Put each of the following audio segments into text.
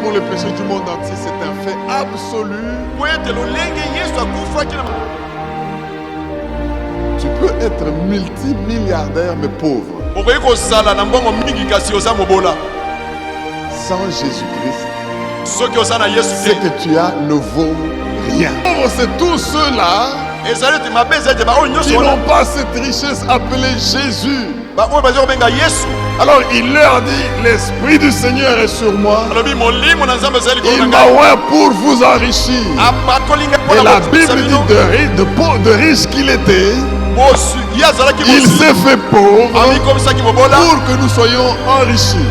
pour le péché du monde entier, c'est un fait absolu. Tu peux être multimilliardaire mais pauvre. Sans Jésus-Christ, ce que tu as ne vaut rien. C'est tous ceux-là qui n'ont pas cette richesse appelée Jésus. Alors il leur dit, l'Esprit du Seigneur est sur moi. Il m'a oint pour vous enrichir. Et la Bible dit de riche qu'il était, il s'est fait pauvre pour que nous soyons enrichis.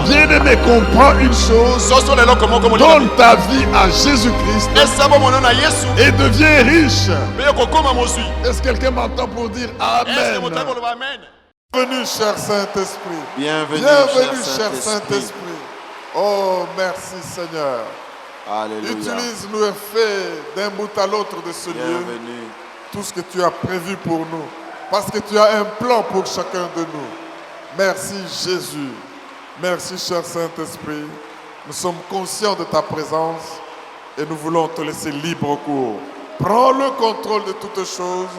Bien-aimé, comprends une chose. Donne ta vie à Jésus-Christ et deviens riche. Est-ce que quelqu'un m'entend pour dire Amen? Bienvenue, cher Saint-Esprit. Bienvenue, cher Saint-Esprit. Oh, merci Seigneur. Alléluia. Utilise-nous et fais d'un bout à l'autre de ce lieu tout ce que tu as prévu pour nous. Parce que tu as un plan pour chacun de nous. Merci Jésus. Merci, cher Saint-Esprit. Nous sommes conscients de ta présence et nous voulons te laisser libre cours. Prends le contrôle de toutes choses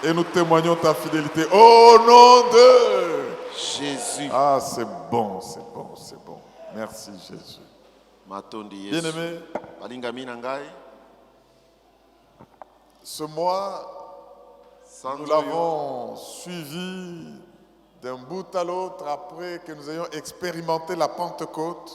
et nous témoignons ta fidélité au nom de Jésus. Ah, c'est bon, c'est bon, c'est bon. Merci Jésus. Bien-aimé, ce mois, nous l'avons suivi d'un bout à l'autre après que nous ayons expérimenté la Pentecôte.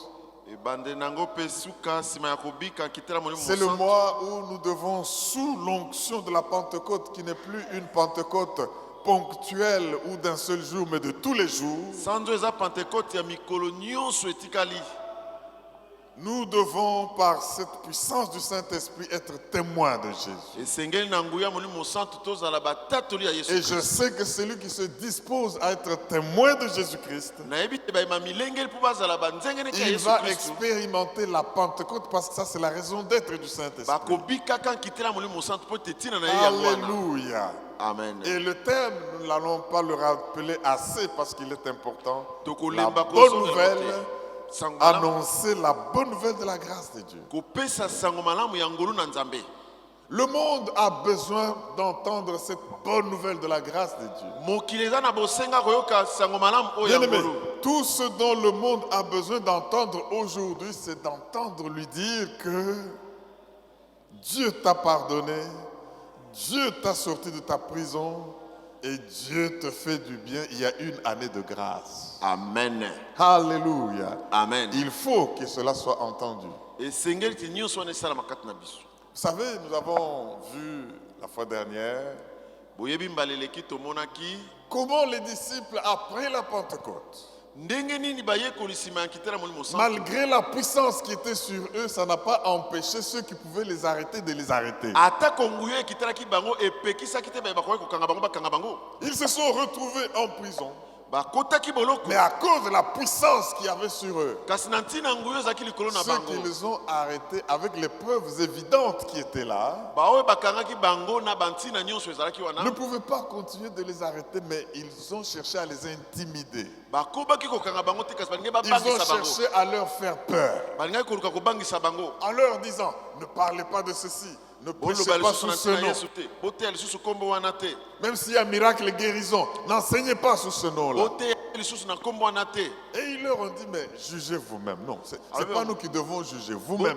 C'est le mois où nous devons, sous l'onction de la Pentecôte, qui n'est plus une Pentecôte ponctuelle ou d'un seul jour, mais de tous les jours, nous devons, par cette puissance du Saint-Esprit, être témoins de Jésus. Et je sais que celui qui se dispose à être témoin de Jésus-Christ, il va expérimenter la Pentecôte parce que ça, c'est la raison d'être du Saint-Esprit. Alléluia. Amen. Et le thème, nous n'allons pas le rappeler assez parce qu'il est important. La bonne nouvelle, annoncer la bonne nouvelle de la grâce de Dieu. Le monde a besoin d'entendre cette bonne nouvelle de la grâce de Dieu. Bien-aimé, tout ce dont le monde a besoin d'entendre aujourd'hui, c'est d'entendre lui dire que Dieu t'a pardonné, Dieu t'a sorti de ta prison et Dieu te fait du bien. Il y a une année de grâce. Amen. Alléluia. Amen. Il faut que cela soit entendu. Vous savez, nous avons vu la fois dernière comment les disciples, après la Pentecôte, malgré la puissance qui était sur eux, ça n'a pas empêché ceux qui pouvaient les arrêter de les arrêter. Ils se sont retrouvés en prison. Mais à cause de la puissance qu'il y avait sur eux, ceux qui les ont arrêtés avec les preuves évidentes qui étaient là ne pouvaient pas continuer de les arrêter, mais ils ont cherché à les intimider. Ils ont cherché à leur faire peur en leur disant: ne parlez pas de ceci, ne prêchez pas sous ce nom. Même s'il y a miracle et guérison, n'enseignez pas sous ce nom-là. Et ils leur ont dit: mais jugez vous-même. Non, ce n'est pas nous qui devons juger, vous-même.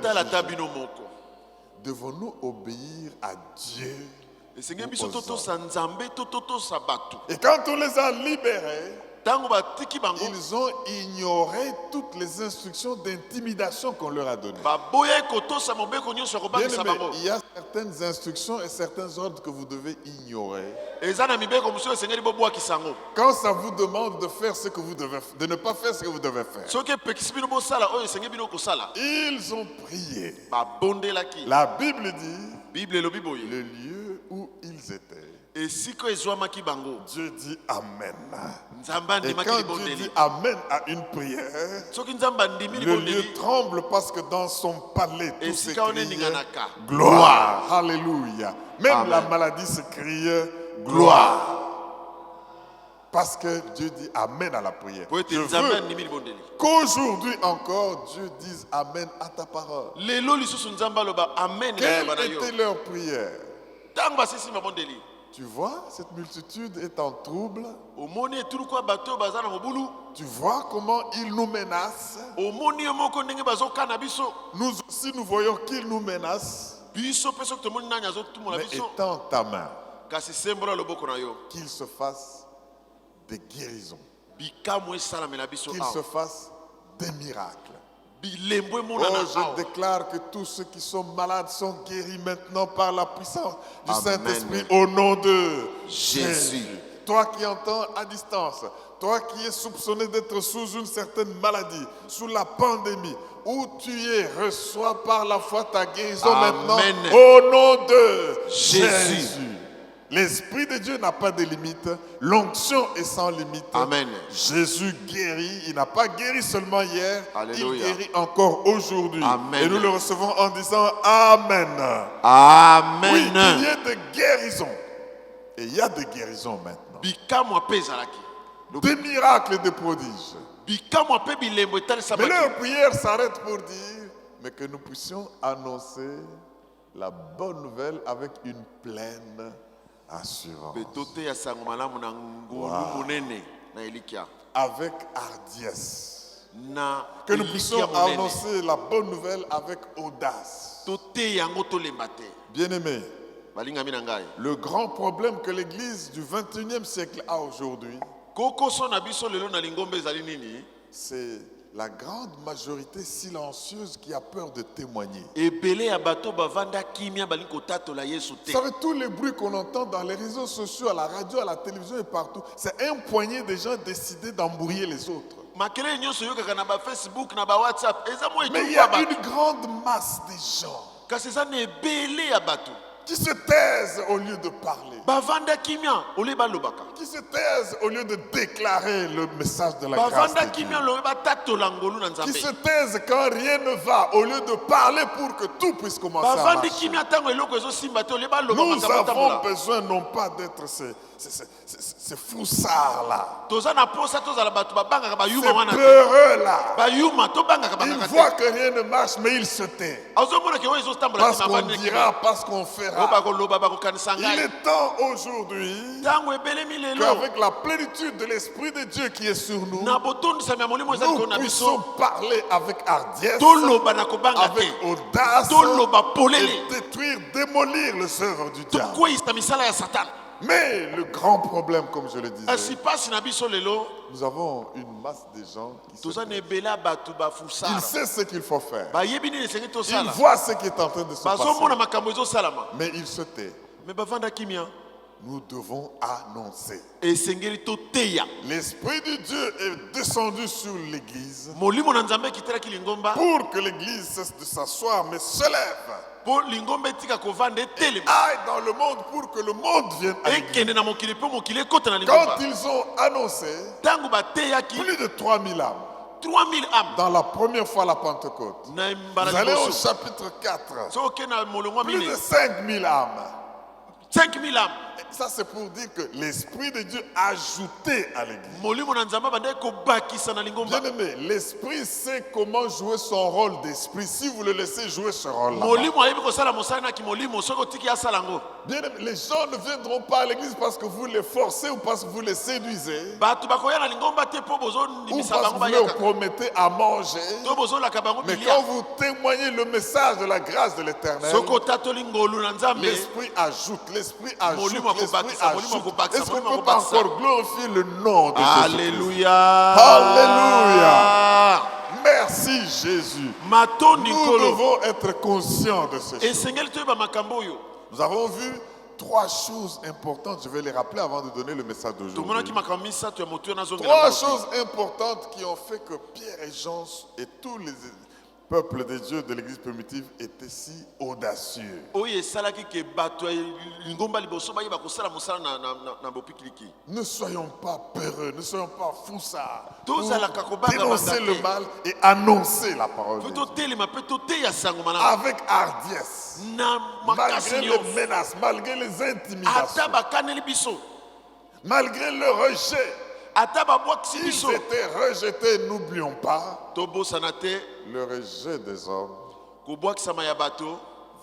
Devons-nous obéir à Dieu? Et quand on les a libérés, ils ont ignoré toutes les instructions d'intimidation qu'on leur a données. Bien-aimé, il y a certaines instructions et certains ordres que vous devez ignorer. Quand ça vous demande de faire ce que vous devez, de ne pas faire ce que vous devez faire. Ils ont prié. La Bible dit le lieu où ils étaient. Dieu dit Amen. Et quand Dieu dit Amen à une prière, le lieu tremble parce que dans son palais tout s'écrie gloire. Alléluia. Même la maladie se crie gloire. Parce que Dieu dit Amen à la prière. Po ete Je Nzambe veux andimi libondeli. qu'aujourd'hui encore, Dieu dise Amen à ta parole. Lelo lisusu Nzambe aloba amen na Quelle liloba na yo. était leur prière? Tango basisi mabondeli. Tu vois, cette multitude est en trouble. Omoni etulu kwa bato baza na mobulu. Tu vois comment ils nous menacent. Omoni yo moko ndenge bazokana biso. Nous aussi, nous voyons qu'ils nous menacent. Biso pe soki tomoni nani azotumula Mais biso. étends ta main, Kasi sembola loboko na yo. qu'il se fasse des guérisons, Bikamwe salamela biso qu'il awa. se fasse des miracles. Bilembo Oh, emonana je awa. déclare que tous ceux qui sont malades sont guéris maintenant par la puissance du Amen. Saint-Esprit au nom de Jésus. Jésus. Toi qui entends à distance, toi qui es soupçonné d'être sous une certaine maladie, sous la pandémie, où tu es, reçois par la foi ta guérison Amen. maintenant au nom de Jésus. Jésus. L'Esprit de Dieu n'a pas de limite, l'onction est sans limite. Amen. Jésus guérit, il n'a pas guéri seulement hier, Alléluia. il guérit encore aujourd'hui. Amen. Et nous le recevons en disant Amen. Amen. Oui, qu'il y ait de guérisons. Et il y a des guérisons maintenant. Bikamwa pe ezalaki. Des miracles et des prodiges. Bikamwa pe bilembo Mais etalisamaki. leur prière s'arrête pour dire, mais que nous puissions annoncer la bonne nouvelle avec une pleine assurance. Betote ya sango malamu na ngolu monene na elikia. Avec hardiesse. Na Que nous elikia puissions monene. annoncer la bonne nouvelle avec audace. Tote yango tolemba te. Bien-aimés, Balingami na ngai. le grand problème que l'Église du 21e siècle a aujourd'hui, Kokoso na biso lelo na lingombe ezali nini? c'est la grande majorité silencieuse qui a peur de témoigner. Ebele ya bato bavanda kimia bali kotatola Yesu Vous te. savez, tous les bruits qu'on entend dans les réseaux sociaux, à la radio, à la télévision et partout, c'est un poignet de gens décidés d'embrouiller les autres. Makele nyonso yokaka na ba Facebook na ba WhatsApp eza mo Mais il y etuka a bato. une grande masse de gens Kasi eza na ebele ya bato. qui se taisent au lieu de parler, Bavanda kimia ole balobaka. qui se taisent au lieu de déclarer le message de la grâce Bavanda de Dieu, kimia ole batatola ngolu na qui Nzambe. se taisent quand rien ne va au lieu de parler pour que tout puisse commencer à Bavandi marcher. kimia tango eloko ezosimba te ole baloba Nous makambo avons tambola. besoin non pas d'être ces foussards-là, Toza na posa tozala bato babangaka ces bayuma wana te. peureux-là. Bayuma tobangaka Ils bangaka voient te. que rien ne marche, mais ils se taisent. Azomona ke oyo ezotambola Parce te qu'on mabandi dira, parce qu'on fera. bakoloba bakokanisa Il ngai. est temps aujourd'hui Tango ebelemi lelo qu'avec la plénitude de l'Esprit de Dieu qui est sur nous, na botondisami ya molimo ezali nous kona puissions biso parler avec hardiesse, toloba na kobanga avec te audace, toloba polele et détruire, démolir les œuvres du diable. tokweyisa misala ya satana. Mais le grand problème, comme je le kasi disais, pasi na biso lelo nous avons une masse de gens qui se toza na taisent. ebele ya bato Ils bafusara savent ce qu'il faut faire. bayebi nini esengi Ils tosala voient ce qui est en train de se bazomona passer. makambo ezosalama Mais ils se taisent. me bavanda kimia Nous devons annoncer. esengeli toteya L'Esprit de Dieu est descendu sur l'Église molimo na nzambe ekitelaki lingomba pour que l'Église cesse de s'asseoir, mais se lève. mpo lingomba etika kovanda etelema Aille dans le monde pour que le monde vienne à l'Église. ekende na mokili mpo mokili ekota na lingomba Quand ils ont annoncé ntango bateyaki plus de 3000 âmes 3000 âmes dans la première fois à la Pentecôte, na mbala vous allez au liboso chapitre 4, soki okende na molongo ya plus de mine 5000 âmes. 5000 âmes Ça, c'est pour dire que l'Esprit de Dieu a ajouté à l'Église. molimo na nzambe abandaki kobakisa na lingomba Bien-aimé, l'Esprit sait comment jouer son rôle d'Esprit si vous le laissez jouer ce rôle-là. molimo ayebi kosala mosala naki molimo soki otiki asala yango Bien-aimé, les gens ne viendront pas à l'église parce que vous les forcez ou parce que vous les séduisez bato bakoya na lingomba te mpo ou bozondimisa parce que bango vous leur bayaka promettez à manger. to bozolaka bango Mais bilia quand vous témoignez le message de la grâce de l'Éternel, soki otatoli ngolu na nzambe l'Esprit ajoute, l'Esprit ajoute, Molimo l'Esprit akobakisa, molimo ajoute. akobakisa, Est-ce qu'on molimo peut pas akobakisa. encore glorifier le nom de Jésus? Alléluia. Alléluia. Merci Jésus. matondi Nous nkolo devons être conscients de ces choses. esengeli toyeba makambo oyo Nous avons vu 3 choses importantes. Je vais les rappeler avant de donner le message d'aujourd'hui. tomonaki makambo misato ya motu oyo 3 nazongela choses importantes qui ont fait que Pierre et Jean et tous les peuples de Dieu de l'église primitive étaient si audacieux. oyo esalaki ke bato ya lingomba liboso bayeba kosala mosala na bopikiliki Ne soyons pas peureux, ne soyons pas foussards. Pour Tozalaka kobanga dénoncer banga le te. mal et annoncer la parole de mpe Dieu. totelema mpe toteya sango malamu Avec hardiesse, na makasi malgré les nyonso menaces, malgré les intimidations. ata bakaneli biso Malgré le rejet, ata babwakisi ils biso étaient rejetés. N'oublions pas, tobosana te le rejet des hommes kobwakisama ya bato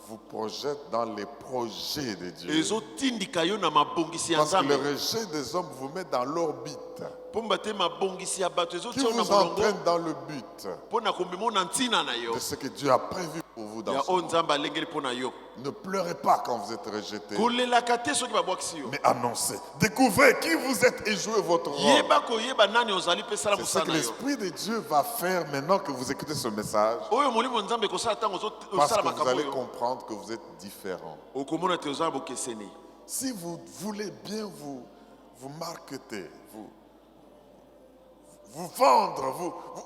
vous projette dans les projets de Dieu. ezotindika yo na mabongisi ya Parce que le nzambe rejet des hommes vous met dans l'orbite, pomba te mabongisi ya bato qui ezotia yo na vous molongo entraîne dans le but mpo na komema na ntina na yo de ce que Dieu a prévu pour vous dans ya ce oyo monde. nzambe alengeli mpo na yo Ne pleurez pas quand vous êtes rejeté, kolelaka te soki babwakisi yo mais annoncez. Découvrez qui vous êtes et jouez votre rôle. yeba koyeba nani ozali mpe sala C'est ce mosala que na yo l'Esprit de Dieu va faire maintenant que vous écoutez ce message. oyo molimo nzambe ekosala ntango Parce osala que vous makambo allez oyo comprendre que vous êtes différent. okomona te oza na bokeseni Si vous voulez bien vous marketer, vous vendre,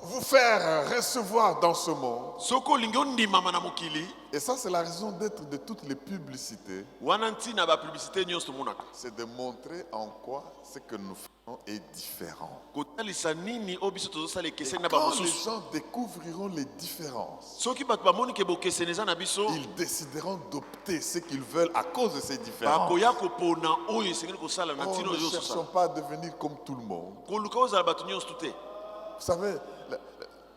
vous faire recevoir dans ce monde. soki olingi ondimama na mokili Et ça, c'est la raison d'être de toutes les publicités. wana ntina bapublicité nyonso tomonaka C'est de montrer en quoi ce que nous faisons est différent. kotalisa nini oyo biso tozosala Et ekeseni na quand les bamosusu gens découvriront les différences, soki bato bamoni ke bokeseni eza na biso ils décideront d'opter ce qu'ils veulent à cause de ces différences. bakoya kopona oyo esengeli kosala na Oh, ntina ne oyo cherchons ozosala pas à devenir comme tout le monde. koluka ozala bato nyonso tu te Vous savez,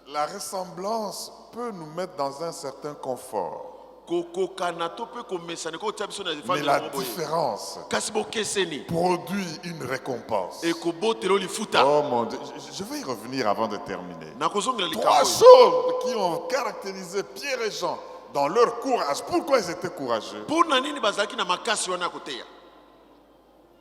la ressemblance peut nous mettre dans un certain confort. kokokana to mpe komesana kotia biso na Mais efandi la yango boye différence kasi bokeseni produit une récompense. ekobotela o lifuta Oh mon Dieu, je vais y revenir avant de terminer. nakozongela Trois likambo choses qui ont caractérisé Pierre et Jean dans leur courage. Pourquoi ils étaient courageux? mpo na nini bazalaki na makasi wana ya koteya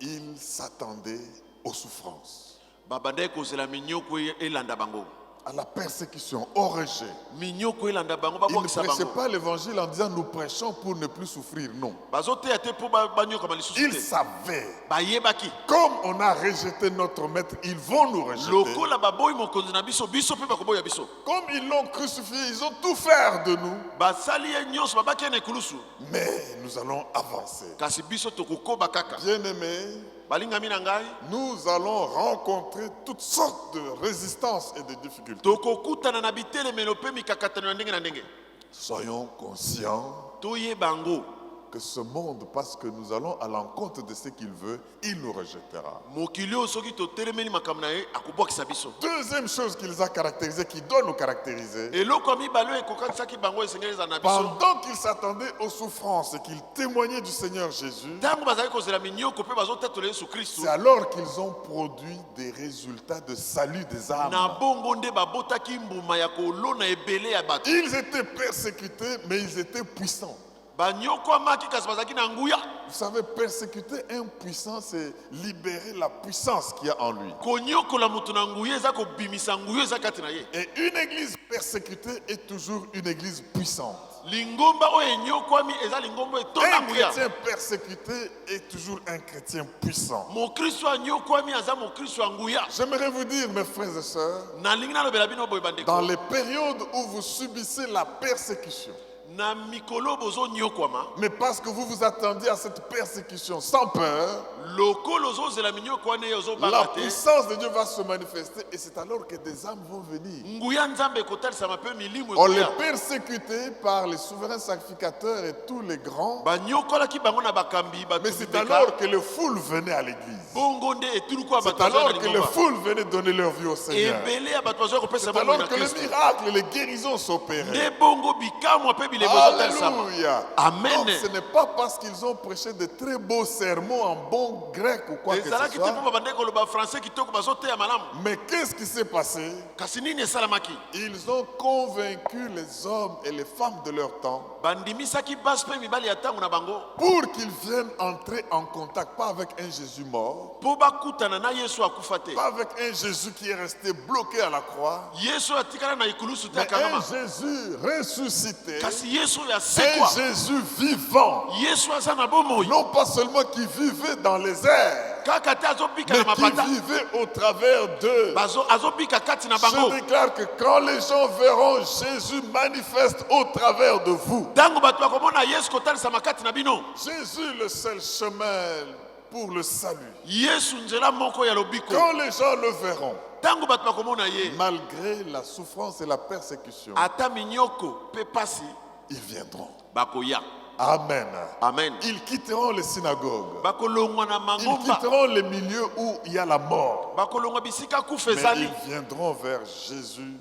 Ils s'attendaient aux souffrances, babandaki kozela minyoko elanda bango à la persécution, au rejet. minyoko elanda bango Ils ne babwakisa prêchaient bango pas l'évangile en disant nous prêchons pour ne plus souffrir. Non. bazoteya te mpo banyokama lisusu Ils te savaient, bayebaki comme on a rejeté notre maître, ils vont nous rejeter. lokola baboyi mokonzi na biso biso mpe bakoboya biso Comme ils l'ont crucifié, ils ont tout fait de nous. basali ye nyonso babaki ye na ekulusu Mais nous allons avancer. kasi biso tokokoba kaka Bien-aimés, balingami na ngai nous allons rencontrer toutes sortes de résistances et de difficultés. tokokutana na bitelemelo mpe mikakatano ya ndenge na ndenge Soyons conscients toyeba yango que ce monde, parce que nous allons à l'encontre de ce qu'il veut, il nous rejettera. mokili oyo soki totelemeli makambo na ye akobwakisa biso Deuxième chose qui les a caractérisés, qui doit nous caractériser, eloko ya mibale oyo ekokatisaki bango esengeli ezala na biso pendant qu'ils s'attendaient aux souffrances et qu'ils témoignaient du Seigneur Jésus, ntango bazalaki kozela minyoko mpe bazotatola yesu kristu c'est alors qu'ils ont produit des résultats de salut des âmes. na bongo nde babotaki mbuma ya kolona ebele ya bato Ils étaient persécutés, mais ils étaient puissants. banyokwamaki kasi bazalaki na nguya Vous savez, persécuter un puissant, c'est libérer la puissance qu'il y a en lui. konyokola moto na nguya eza kobimisa nguya eza kati na ye Et une église persécutée est toujours une église puissante. lingomba oyo enyokwami eza lingomba etonda Un nguya chrétien persécuté est toujours un chrétien puissant. mokristo anyokwami aza mokristo ya nguya J'aimerais vous dire, mes frères et sœurs, nalingi nalobela bino boye bandeko dans les périodes où vous subissez la persécution, na mikolo bozonyokwama mais parce que vous vous attendiez à cette persécution sans peur, lokolo ozozela minyoko wana ye la ozobanga te puissance de Dieu va se manifester et c'est alors que des âmes vont venir. nguya nzambe ekotalisama mpe milimo On les ekoya persécutait par les souverains sacrificateurs et tous les grands, banyokolaki bango na bakambi bato mais c'est mibeka alors que les foules venaient à l'église. bongo nde etuluku ya C'est bato bazwa alors na que les lingomba foules venaient donner leur vie au Seigneur. ebele ya bato bazwa kopesa C'est bongo na alors que les kristo miracles et les guérisons s'opéraient. nde bongo bikamwa mpe bilebo ezotalisama Alléluia. Amen. Donc ce n'est pas parce qu'ils ont prêché de très beaux sermons en bon grec ou quoi que ce ezalaki te soit. mpo babandeki koloba français kitoko bazoteya malamu Mais qu'est-ce qui s'est passé? kasi nini esalamaki Ils ont convaincu les hommes et les femmes de leur temps bandimisaki basi mpe mibali ya ntango na bango pour qu'ils viennent entrer en contact, pas avec un Jésus mort, mpo bakutana na yesu akufa te pas avec un Jésus qui est resté bloqué à la croix, yesu oyo atikala na ekulusu te mais un akangama Jésus ressuscité, kasi yesu oyo un asekwa Jésus vivant, yesu aza na bomoi non pas seulement qui vivait dans les airs, kaka te azobika mais na qui mapata vivait au travers d'eux. azobika kati na bango Je déclare que quand les gens verront Jésus manifeste au travers de vous, ntango bato bakomona yesu kotalisama kati na bino Jésus le seul chemin pour le salut. yesu nzela moko ya lobiko Quand les gens le verront, ntango bato bakomona ye malgré la souffrance et la persécution, ata minyoko mpe pasi ils viendront. bakoya Amen. Amen. Ils quitteront les synagogues. Bakolongwa na Ils mangomba. quitteront les milieux où il y a la mort. Bakolongwa bisika Mais kufezali. ils viendront vers Jésus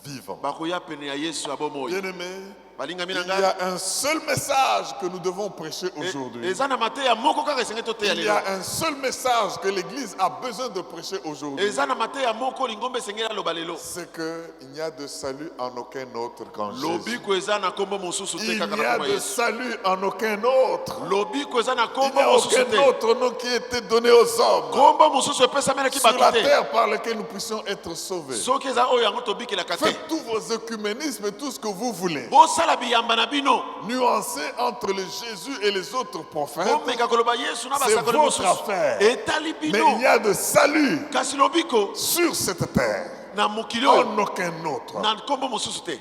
vivant. Bakoya pene ya Yesu abomoyi. Bien-aimés, Balinga il y minanga. a un seul message que nous devons prêcher aujourd'hui. Ezana mateya moko kaka esengeli toteya Il y lelo. a un seul message que l'Église a besoin de prêcher aujourd'hui. Ezana mateya moko lingombe esengeli aloba lelo. C'est qu'il n'y a de salut en aucun autre qu'en Jésus. Lobiko ezana kombo mosusu te Il kaka n'y na a kombo de Yesu. salut en aucun autre. Lobiko ezana Il kombo n'y a mosusu aucun te. autre nom qui a été donné aux hommes Kombo mosusu epesamela ki sur la bato te. terre par lequel nous puissions être sauvés. Soki eza oyo yango tobikelaka te. Faites tous vos œcuménismes, tout ce que vous voulez. Bosala biyamba na bino. Nuancez entre le Jésus et les autres prophètes. Bomeka koloba Yesu na C'est basakoli votre mosusu. affaire. Etali Mais bino. il y a de salut Kasi lobiko sur cette terre na mokili oyo en aucun autre na kombo mosusu te.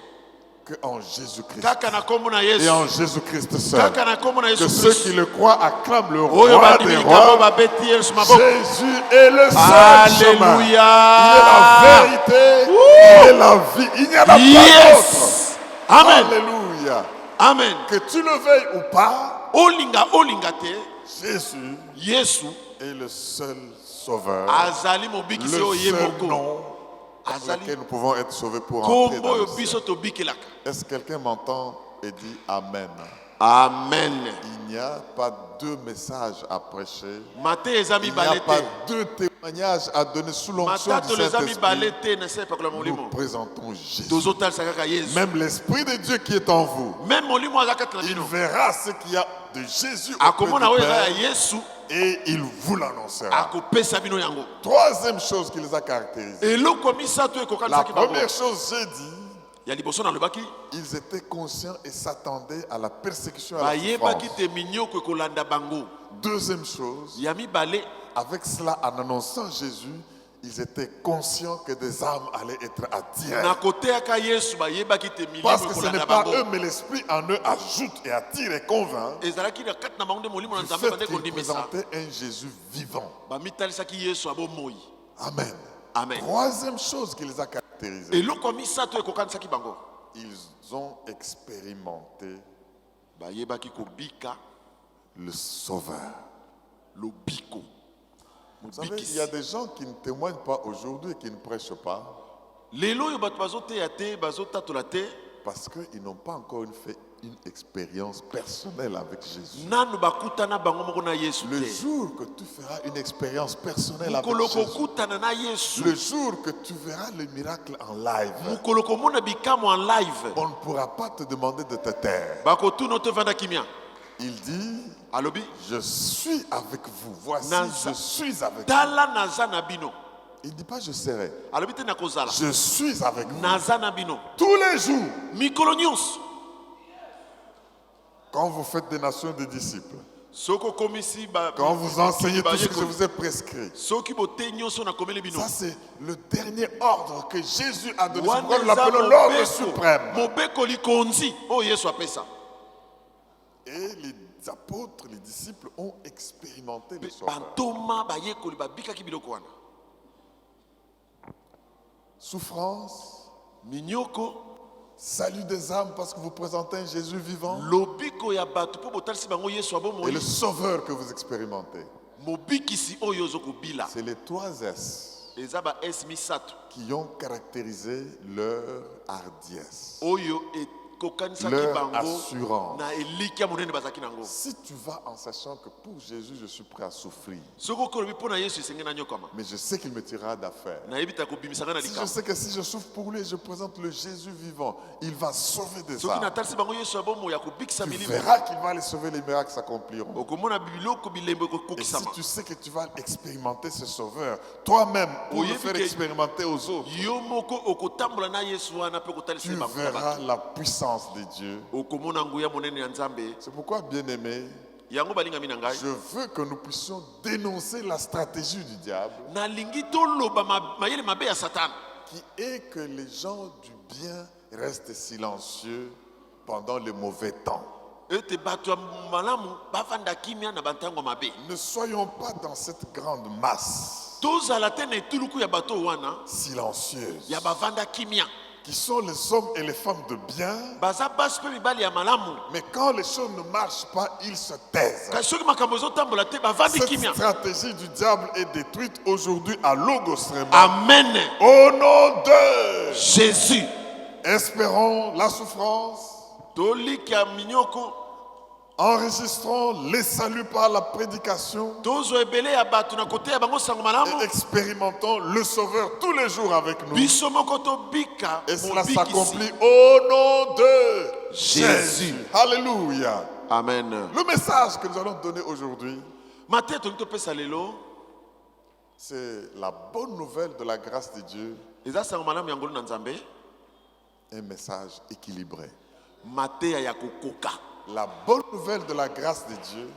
que en Jésus-Christ. Kaka na kombo na Et Yesu. en Jésus-Christ seul. Kaka na kombo na Que Yesu ceux Kristo. qui le croient acclament le Oyo roi des badimika bo rois. babeti Yesu maboko. Jésus est le seul chemin. Il est Alléluia. la vérité. Il est la vie. Il n'y en a pas d'autre. Yes. Amen. Alléluia. Amen. Que tu le veuilles ou pas, Olinga te. Jésus Yesu est le seul sauveur. azali mobikisi oyo Le ye seul moko. nom par Azali lequel nous pouvons être sauvés pour entrer kombo dans oyo le biso ciel. tobikelaka. Est-ce que quelqu'un m'entend et dit Amen? Amen. Il n'y a pas deux messages à prêcher. Mate eza Il n'y a mibale pas te. deux témoignages à donner sous l'onction du Matato eza Saint-Esprit. mibale te na se epakola Nous molimo. présentons Jésus. Tozotalisa kaka Yesu. Même l'Esprit de Dieu qui est en vous, Même molimo aza kati na il bino. verra ce qu'il y a de Jésus auprès Akomona du oyo eza ya Père Yesu et il vous l'annoncera. akopesa bino yango. Troisième chose qui les a caractérisés. Eloko misato La ekokanisaki bango. première chose, j'ai dit, Ya liboso na lobaki ils étaient conscients et s'attendaient à la persécution, à la bayebaki souffrance. te minyoko ekolanda bango. Deuxième chose, Ya mibale avec cela, en annonçant Jésus, ils étaient conscients que des âmes allaient être attirées. na koteaka Yesu bayebaki te milimo Parce que ce n'est ekolanda pas bango. eux, mais l'Esprit en eux ajoute et attire et convainc Ezalaki na kati na bango nde molimo na du Nzambe fait bande qu'ils kondimisa. présentaient un Jésus vivant. Bamitalisaki Yesu abomoi. Amen. Amen. Troisième chose qui les a caractérisés, Eloko misato ekokanisaki bango. ils ont expérimenté Bayebaki kobika le Sauveur. lobiko. Vous savez, il y a des gens qui ne témoignent pas aujourd'hui et qui ne prêchent pas Lelo yo bato bazoteya te bazotatola te parce qu'ils n'ont pas encore fait une expérience personnelle avec Jésus. nanu bakutana bango moko na Yesu Le te. jour que tu feras une expérience personnelle avec Mokolo Jésus, kokutana na Yesu. le jour que tu verras le miracle en live, Mokolo komona bikamo en live. on ne pourra pas te demander de te taire. Bakotuna tovanda kimia. Il dit, Alobi je suis avec vous. Voici, Naza. je suis avec vous. tala naza na bino. Il ne dit pas je serai. Alobi te na kozala. Je suis avec vous. Naza na bino. Tous les jours, Mikolo nyonso. quand vous faites des nations de disciples, Soko komisi ba. quand vous enseignez tout ce que je bayekoli. vous ai prescrit, Soki bote nyonso na komeli bino. ça c'est le dernier ordre que Jésus a donné. C'est Wana pourquoi nous eza l'appelons l'ordre mobeko. suprême. Mobekoli konzi. Oh Yesu apesa. Et les apôtres, les disciples ont expérimenté le sauveur. Bantoma bayekoli babikaki biloko wana. Souffrance, Minyoko salut des âmes parce que vous présentez un Jésus vivant lobiko ya bato po botalisi bango Yesu et abomoi. le sauveur que vous expérimentez. Mobikisi oyo ozokobila. C'est les trois S Eza ba es misato. qui ont caractérisé leur hardiesse. Oyo ekokanisaki Leur bango assurance. na elikia monene bazaki nango. Si tu vas en sachant que pour Jésus, je suis prêt à souffrir, Soki okolobi mpo na Yesu esenge na nyokama. mais je sais qu'il me tirera d'affaire. Nayebi ta kobimisanga na Si je likambo. sais que si je souffre pour lui, je présente le Jésus vivant, il va sauver des Soki âmes. natalisi bango Yesu abomoi ya kobikisa Tu milimo. verras qu'il va les sauver, les miracles s'accompliront. Okomona biloko bilembo Et si ekokokisama. tu sais que tu vas expérimenter ce sauveur, toi-même, pour le Oyebi faire ke- expérimenter aux autres, Yo moko okotambola na Yesu wana pe tu kotalisa bango. verras la puissance de Dieu. Okomona nguya monene ya Nzambe. C'est pourquoi, bien-aimés, Yango balingami na ngai. je veux que nous puissions dénoncer la stratégie du diable, Nalingi toloba mayele mabe ya Satan. qui est que les gens du bien restent silencieux pendant les mauvais temps. Ete bato ya malamu bavanda kimia na bantango mabe. Ne soyons pas dans cette grande masse Tozala te na etuluku ya bato wana silencieuse ya bavanda kimia. qui sont les hommes et les femmes de bien, baza basi mpe mibali ya malamu. mais quand les choses ne marchent pas, ils se taisent. Kasi soki makambo ezotambola te bavandi Cette kimia. stratégie du diable est détruite aujourd'hui à Logos Rema. Amen. Au nom de Jésus. espérons la souffrance, Tolika minyoko. enregistrons les saluts par la prédication Tozo ebele ya bato na kote ya bango sango malamu. et expérimentons le Sauveur tous les jours avec nous. Biso moko tobika. Et cela mobikisi. s'accomplit au nom de Jésus. Alléluia. Amen. Le message que nous allons donner aujourd'hui, Matin tolingi topesa lelo. c'est la bonne nouvelle de la grâce de Dieu, Eza sango malamu ya ngolu na Nzambe. un message équilibré. Mateya ya kokoka. La bonne nouvelle de la grâce de Dieu,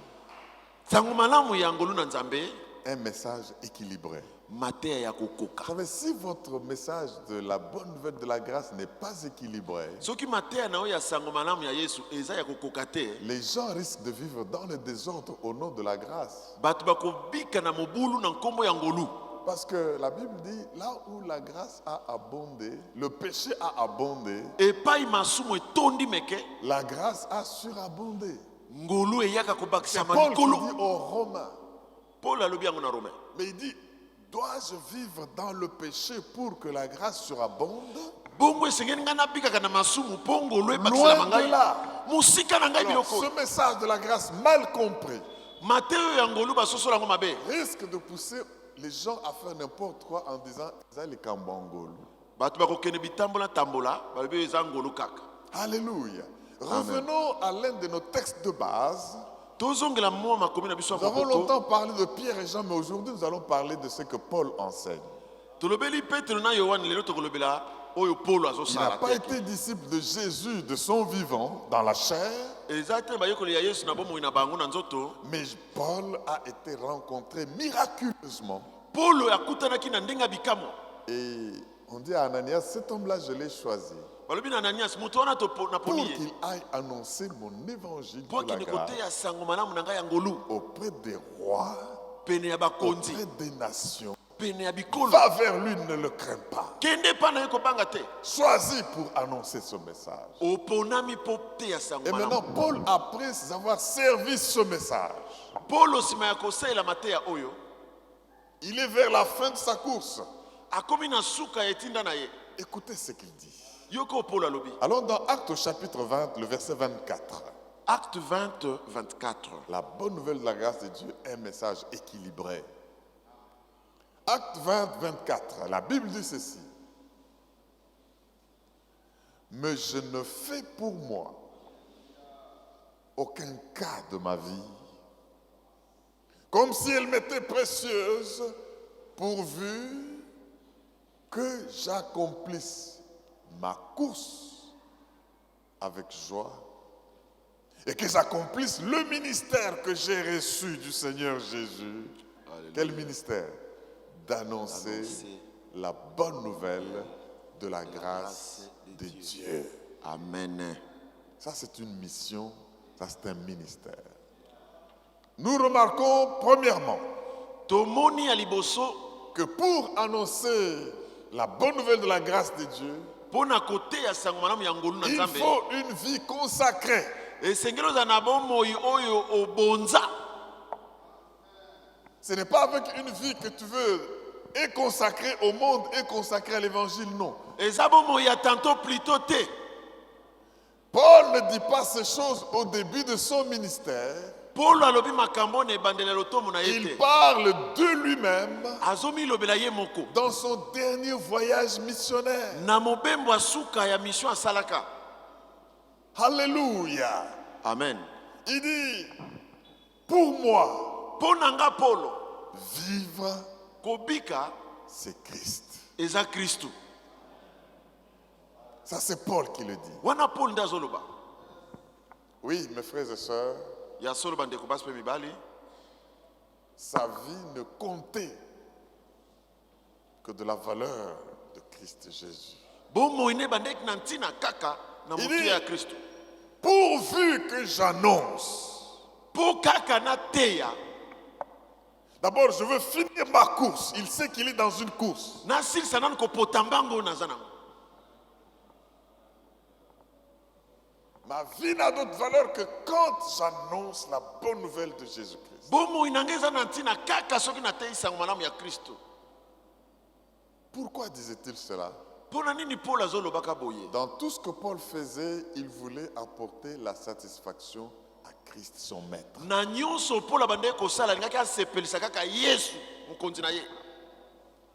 Sango malamu ya ngolu na Nzambe. un message équilibré. Mateya ya kokoka. Vous savez, si votre message de la bonne nouvelle de la grâce n'est pas équilibré, Soki mateya na oyo ya sango malamu ya Yesu eza ya kokoka te. les gens risquent de vivre dans le désordre au nom de la grâce. Bato bakobika na mobulu na nkombo ya ngolu. Parce que la Bible dit, là où la grâce a abondé, le péché a abondé, Epai masumu etondi meke. la grâce a surabondé. Ngolu eyaka C'est kobakisa Paul qui malikolo. dit aux Romains, Paul alobi yango na Romain. mais il dit, dois-je vivre dans le péché pour que la grâce surabonde? Bongo esengeli ngai nabikaka na masumu mpo ngolu Loin ebakisela de ngai. là. Mosika na ngai Alors, biloko. ce message de la grâce mal compris Mateyo ya ngolu basosola yango mabe. risque de pousser les gens à faire n'importe quoi en disant, ça les Kambangolo. Bato bakokende bitambola tambola balobi eza ngolu kaka. Alléluia. Revenons à l'un de nos textes de base. Tozongela mwa makomi na biso ya Nous avons kokoto. longtemps parlé de Pierre et Jean, mais aujourd'hui nous allons parler de ce que Paul enseigne. Tolobeli Petro na Yohane lelo tokolobela oyo Paul Il n'a azosala pas te. été disciple de Jésus de son vivant, dans la chair, Eza te bayekoli ya Yesu na bomoi na bango na nzoto. mais Paul a été rencontré miraculeusement. Paul akutanaki na ndenge ya bikamwa. Et on dit à Ananias, cet homme-là, je l'ai choisi Balobi na Ananias moto wana pour naponi ye. qu'il aille annoncer mon évangile Po de la akende grâce koteya sango malamu na ngai ya ngolu. auprès des rois, Pene ya bakonzi. auprès des nations. Pene ya bikolo. Va vers lui, ne le crains pas. Kende pa na ye kobanga te. Choisi pour annoncer ce message. Oponami po te ya sango Et maintenant, malamu. Paul, après avoir servi ce message, Paul nsima ya kosalela mateya oyo. il est vers la fin de sa course. Akomi na suka ya etinda na ye. Écoutez ce qu'il dit. Yoko Paul alobi. Allons dans Actes au chapitre 20, le verset 24. Acte 20, 24. La bonne nouvelle de la grâce de Dieu, un message équilibré. Acte 20, 24. La Bible dit ceci. Mais je ne fais pour moi aucun cas de ma vie, comme si elle m'était précieuse, pourvu que j'accomplisse ma course avec joie et que j'accomplisse le ministère que j'ai reçu du Seigneur Jésus. Alléluia. Quel ministère? D'annoncer la bonne nouvelle de la grâce de Dieu. Amen. Ça, c'est une mission, ça, c'est un ministère. Nous remarquons, premièrement, Tomoni ya liboso que pour annoncer la bonne nouvelle de la grâce de Dieu, pona kote ya sango malamu ya ngolu na il Nzambe. faut une vie consacrée. Esengeli oza na bomoi oyo obonza. Ce n'est pas avec une vie que tu veux et consacrée au monde et consacrée à l'évangile, non. Eza bomoi ya tanto plutôt te. Paul ne dit pas ces choses au début de son ministère. Paul alobi makambo na ebandela lotomo na ye Il te. parle de lui-même Azomi lobela ye moko. dans son dernier voyage missionnaire. Na mobembo ya suka ya mission asalaka. Alléluia. Amen. Il dit, pour moi, Pona nga Paulo vivre, kobika c'est Christ. eza Kristu. Ça, c'est Paul qui le dit. Wana Paul nde azoloba. Oui, mes frères et sœurs, Ya solo bandeko basi pe mibali. sa vie ne comptait que de la valeur de Christ Jésus. Bomoi ne bandeki na ntina kaka na Il motu dit- ya Kristu. Pourvu que j'annonce. Po kaka na teya. D'abord, je veux finir ma course. Il sait qu'il est dans une course. Nasilisa nanu kopota mbango oyo naza nango. Ma vie n'a d'autre valeur que quand j'annonce la bonne nouvelle de Jésus-Christ. Pourquoi disait-il cela? Dans tout ce que Paul faisait, il voulait apporter la satisfaction à Christ, son maître.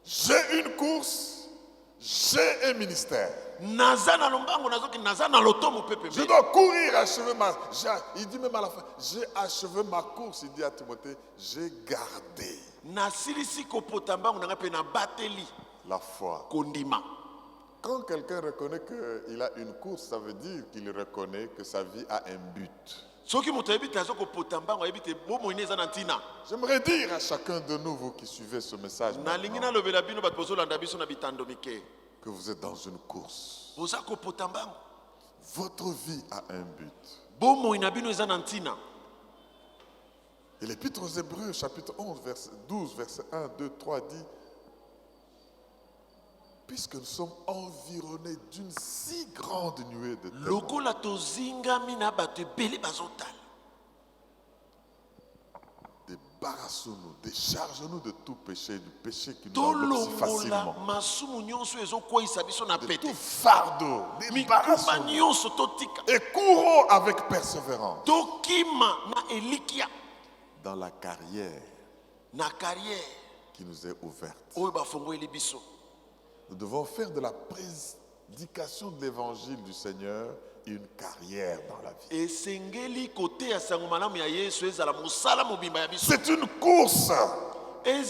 J'ai une course, j'ai un ministère. Je dois courir, achever ma... Il dit même à la fin, j'ai achevé ma course. Il dit à Timothée, j'ai gardé la foi. Quand quelqu'un reconnaît qu'il a une course, ça veut dire qu'il reconnaît que sa vie a un but. J'aimerais dire à chacun de nous, vous qui suivez ce message, que vous êtes dans une course. Votre vie a un but. Et l'Épître aux Hébreux, chapitre 11, verset 12, verset 1, 2, 3 dit: puisque nous sommes environnés d'une si grande nuée de témoins, débarrassons-nous, déchargeons-nous de tout péché, du péché qui nous enveloppe si facilement, de tout fardeau, débarrassons-nous et courons avec persévérance dans la carrière qui nous est ouverte. Nous devons faire de la prédication de l'évangile du Seigneur une carrière dans la vie. C'est une course. Et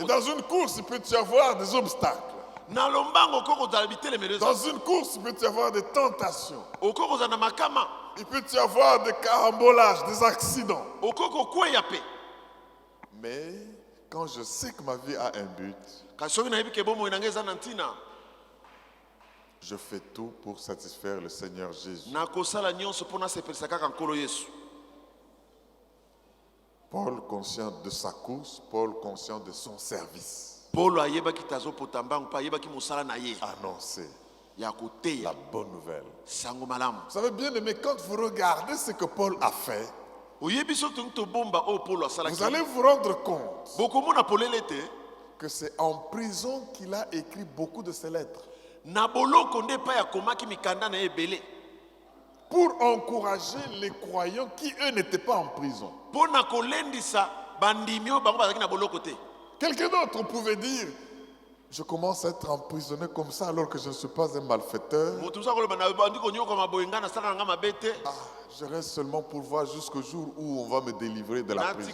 dans une course, il peut y avoir des obstacles. Dans une course, il peut y avoir des tentations. Il peut y avoir des carambolages, des accidents. Mais quand je sais que ma vie a un but, je fais tout pour satisfaire le Seigneur Jésus. Paul conscient de sa course, Paul conscient de son service. Annoncer la bonne nouvelle. Vous savez bien aimé, quand vous regardez ce que Paul a fait, vous allez vous rendre compte que c'est en prison qu'il a écrit beaucoup de ses lettres. Pour encourager les croyants qui, eux, n'étaient pas en prison. Quelqu'un d'autre pouvait dire: je commence à être emprisonné comme ça alors que je ne suis pas un malfaiteur. Je reste seulement pour voir jusqu'au jour où on va me délivrer de la prison.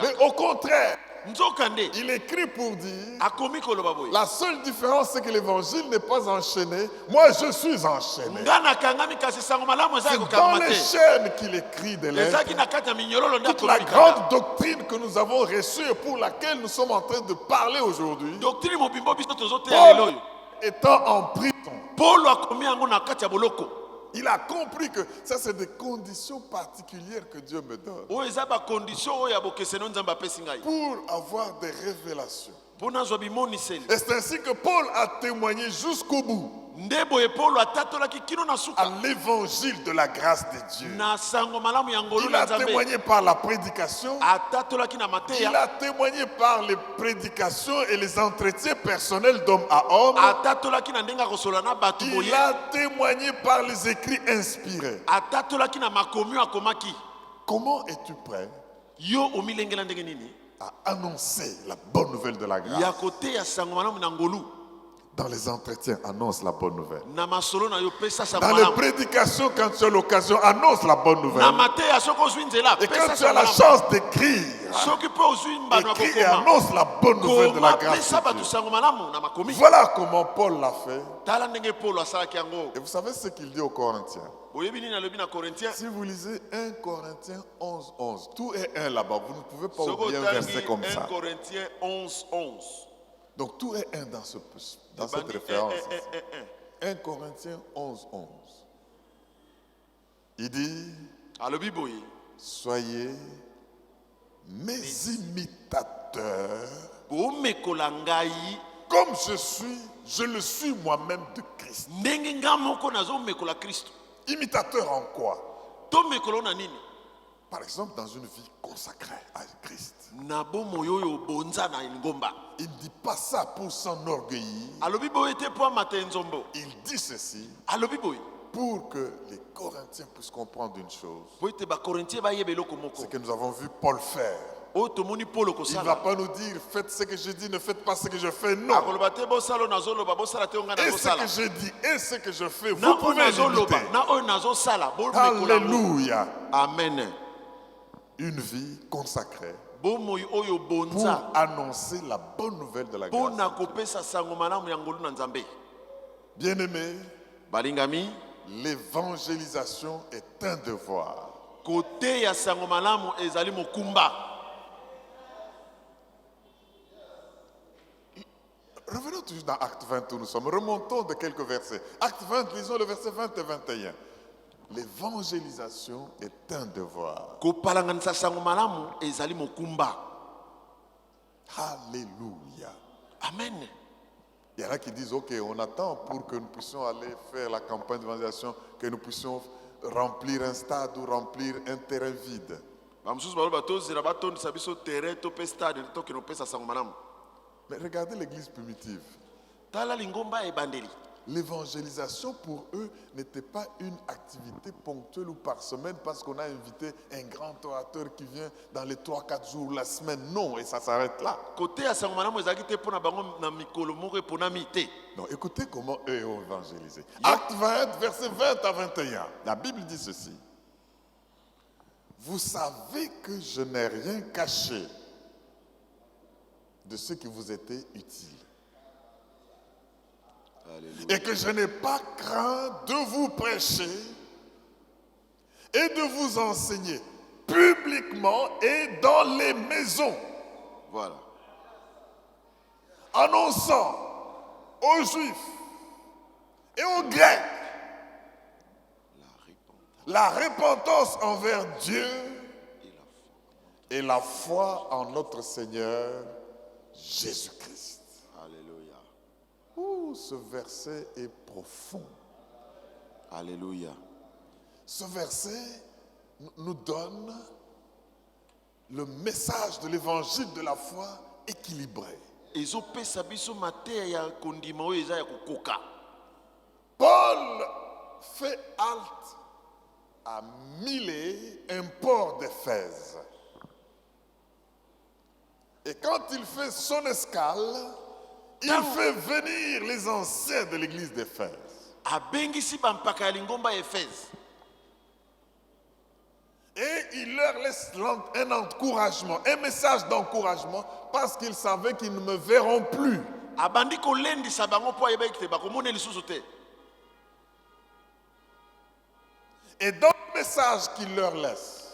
Mais au contraire, il écrit pour dire: la seule différence, c'est que l'évangile n'est pas enchaîné. Moi, je suis enchaîné. C'est dans les chaînes qu'il écrit des lettres. Toute la grande doctrine que nous avons reçue et pour laquelle nous sommes en train de parler aujourd'hui, Paul étant en prison, il a compris que ça, c'est des conditions particulières que Dieu me donne pour avoir des révélations. Et c'est ainsi que Paul a témoigné jusqu'au bout à l'évangile de la grâce de Dieu. Il a témoigné par la prédication. Il a témoigné par les prédications et les entretiens personnels d'homme à homme. Il a témoigné par les écrits inspirés. Comment es-tu prêt à annoncer la bonne nouvelle de la grâce? Dans les entretiens, annonce la bonne nouvelle. Dans les prédications, quand tu as l'occasion, annonce la bonne nouvelle. Et quand tu as la chance d'écrire, écris et annonce la bonne nouvelle de la grâce de Dieu. Voilà comment Paul l'a fait. Et vous savez ce qu'il dit aux Corinthiens? Si vous lisez 1 Corinthiens 11, 11, tout est un là-bas. Vous ne pouvez pas oublier un verset comme ça. 1 Corinthiens 11, 11. Donc tout est un dans cette référence. 1 Corinthiens 11, 11. Il dit: soyez mes imitateurs, comme je le suis moi-même de Christ. Christ. Imitateur en quoi? Par exemple, dans une vie consacrée à Christ. Il ne dit pas ça pour s'enorgueillir. Il dit ceci pour que les Corinthiens puissent comprendre une chose. C'est que nous avons vu Paul faire. Il ne va pas nous dire faites ce que je dis, ne faites pas ce que je fais. Non. Et ce que je dis et ce que je fais, vous pouvez l'imiter. Alléluia. Amen. Une vie consacrée pour annoncer la bonne nouvelle de la grâce. Bien-aimés, l'évangélisation est un devoir. Revenons toujours dans Acte 20 où nous sommes. Remontons de quelques versets. Acte 20, lisons le verset 20 et 21. L'évangélisation est un devoir. Alléluia. Amen. Il y en a qui disent, ok, on attend pour que nous puissions aller faire la campagne d'évangélisation, que nous puissions remplir un stade ou remplir un terrain vide. Mais regardez l'église primitive. L'évangélisation pour eux n'était pas une activité ponctuelle ou par semaine parce qu'on a invité un grand orateur qui vient dans les 3-4 jours la semaine. Non, et ça s'arrête là. Non, écoutez comment eux ont évangélisé. Acte 20, verset 20 à 21. La Bible dit ceci. Vous savez que je n'ai rien caché de ce qui vous était utile. Alléluia. Et que je n'ai pas craint de vous prêcher et de vous enseigner publiquement et dans les maisons. Voilà. Annonçant aux Juifs et aux Grecs la repentance envers Dieu et la foi en notre Seigneur Jésus-Christ. Alléluia. Ce verset est profond. Alléluia. Ce verset nous donne le message de l'évangile de la foi équilibré. Paul fait halte à Milet, un port d'Éphèse. Et quand il fait son escale, il fait venir les anciens de l'église d'Éphèse. Et il leur laisse un encouragement, un message d'encouragement, parce qu'ils savaient qu'ils ne me verront plus. Et dans le message qu'il leur laisse,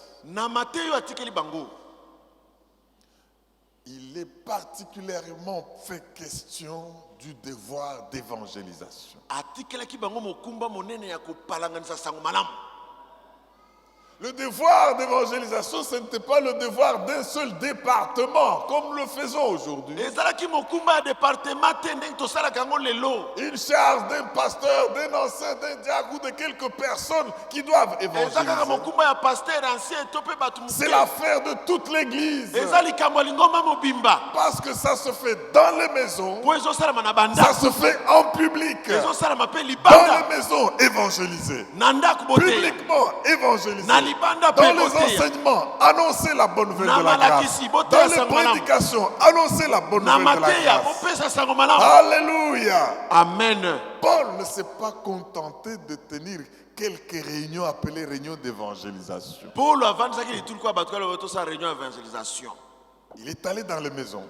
il est particulièrement fait question du devoir d'évangélisation. Le devoir d'évangélisation, ce n'était pas le devoir d'un seul département, comme nous le faisons aujourd'hui. Une charge d'un pasteur, d'un ancien, d'un diacre ou de quelques personnes qui doivent évangéliser. C'est l'affaire de toute l'église. Parce que ça se fait dans les maisons, ça se fait en public. Dans les maisons, évangéliser. Publiquement, évangéliser. Dans les enseignements, annoncer la bonne nouvelle de la grâce. Dans les prédications, annoncer la bonne nouvelle de la grâce. Alléluia. Amen. Paul ne s'est pas contenté de tenir quelques réunions appelées réunions d'évangélisation. Il est allé dans les maisons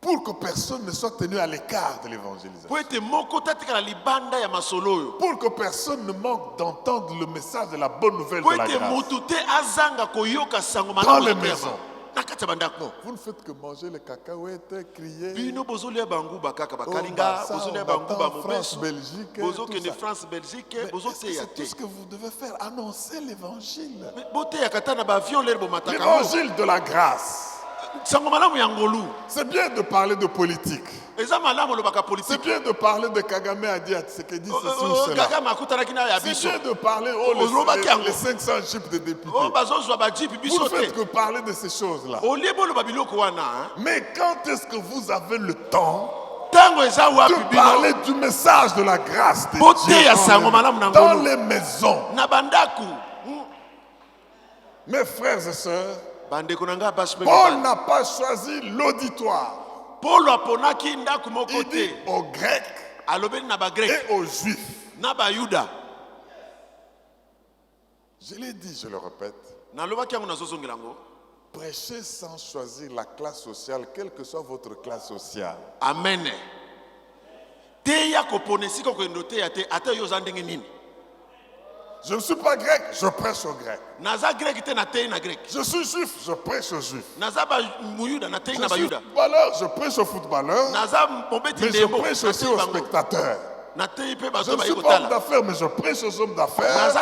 pour que personne ne soit tenu à l'écart de l'évangélisation. Pour que personne ne manque d'entendre le message de la bonne nouvelle de la grâce. Dans les maisons. Non, vous ne faites que manger les cacahuètes, crier. France, Belgique, c'est tout ce que vous devez faire, annoncer l'évangile. L'évangile de la grâce. C'est bien de parler de politique. C'est bien de parler de Kagame a dit à Tshisekedi ceci ou cela. C'est bien de parler les 500 jeeps de députés. Vous ne faites que parler de ces choses-là. Mais quand est-ce que vous avez le temps de parler du message de la grâce de Dieu dans les maisons? Mes frères et sœurs, Paul n'a pas choisi l'auditoire. Il dit aux Grecs et aux Juifs. Je l'ai dit, je le répète. Prêchez sans choisir la classe sociale, quelle que soit votre classe sociale. Amen. Je ne suis pas grec, je prêche aux grecs. Je suis juif, je prêche aux juifs. Je suis footballeur, je prêche aux footballeurs. Mais je prêche aussi aux spectateurs. Je ne suis pas homme d'affaires, mais je prêche aux hommes d'affaires. Je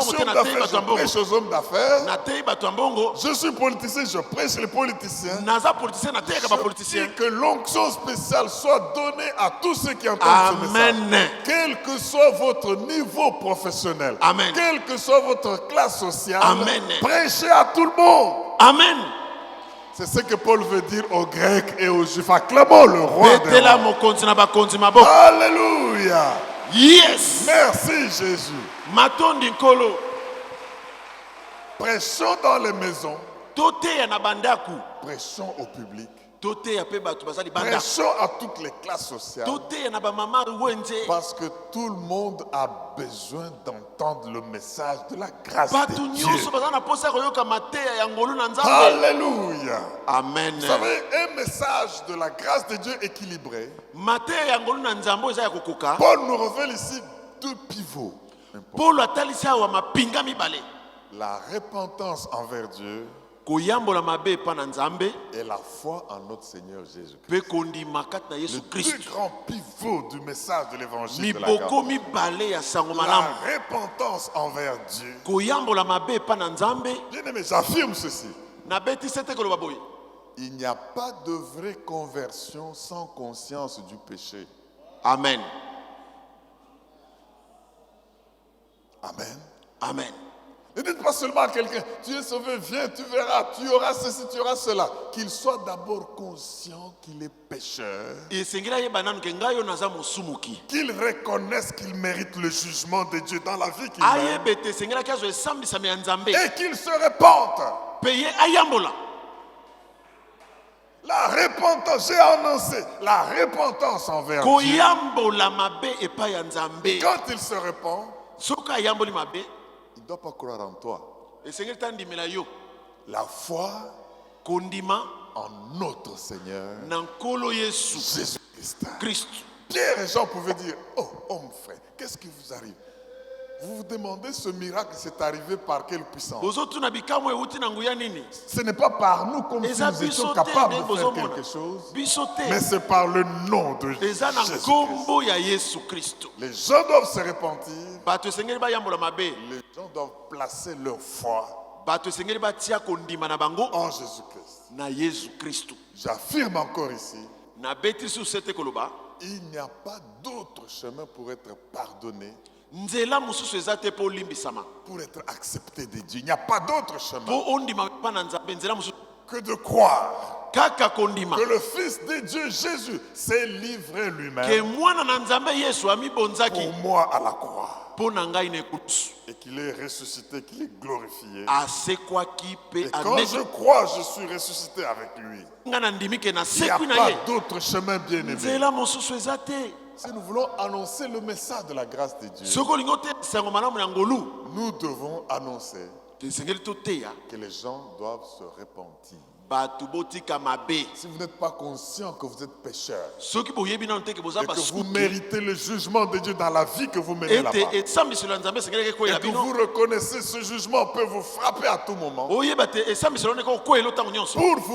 suis homme d'affaires, je prêche aux hommes d'affaires. Je suis politicien, je prêche les politiciens. Je dis que l'onction spéciale soit donnée à tous ceux qui entendent ce message. Quel que soit votre niveau professionnel, quelle que soit votre classe sociale, prêchez à tout le monde. Amen. C'est ce que Paul veut dire aux Grecs et aux Juifs. Acclamons le roi des rois. Alléluia. Yes. Merci Jésus. Prêchons dans les maisons. Prêchons au public. Prêchons à toutes les classes sociales. Parce que tout le monde a besoin d'entendre le message de la grâce de Dieu. Alléluia. Amen. Vous savez, un message de la grâce de Dieu équilibré. Paul nous révèle ici deux pivots. La repentance envers Dieu et la foi en notre Seigneur Jésus-Christ. Le plus grand pivot du message de l'évangile de la grâce. La repentance envers Dieu. Bien aimé, j'affirme ceci. Il n'y a pas de vraie conversion sans conscience du péché. Amen. Amen. Amen. Ne dites pas seulement à quelqu'un, tu es sauvé, viens, tu verras, tu auras ceci, tu auras cela. Qu'il soit d'abord conscient qu'il est pécheur. Qu'il reconnaisse qu'il mérite le jugement de Dieu dans la vie qu'il mène. Et qu'il se repente. La repentance, j'ai annoncé, la repentance envers Dieu. Quand il se repent, il ne doit pas croire en toi. La foi en notre Seigneur Jésus-Christ. Pierre et Jean pouvaient dire, oh homme frère, qu'est-ce qui vous arrive? Vous vous demandez ce miracle, c'est arrivé par quelle puissance? Ce n'est pas par nous comme si nous étions capables de faire quelque chose, mais c'est par le nom de Jésus-Christ. Les gens doivent se repentir. Les gens doivent placer leur foi en Jésus-Christ. J'affirme encore ici, il n'y a pas d'autre chemin pour être pardonné, pour être accepté de Dieu. Il n'y a pas d'autre chemin que de croire que le Fils de Dieu Jésus s'est livré lui-même pour moi à la croix, et qu'il est ressuscité, qu'il est glorifié. Et quand je crois, je suis ressuscité avec lui. Il n'y a pas d'autre chemin, bien aimé. Si nous voulons annoncer le message de la grâce de Dieu, nous devons annoncer que les gens doivent se repentir. Si vous n'êtes pas conscient que vous êtes pécheur et que vous méritez le jugement de Dieu dans la vie que vous menez là-bas, et que vous reconnaissez ce jugement peut vous frapper à tout moment, pour vous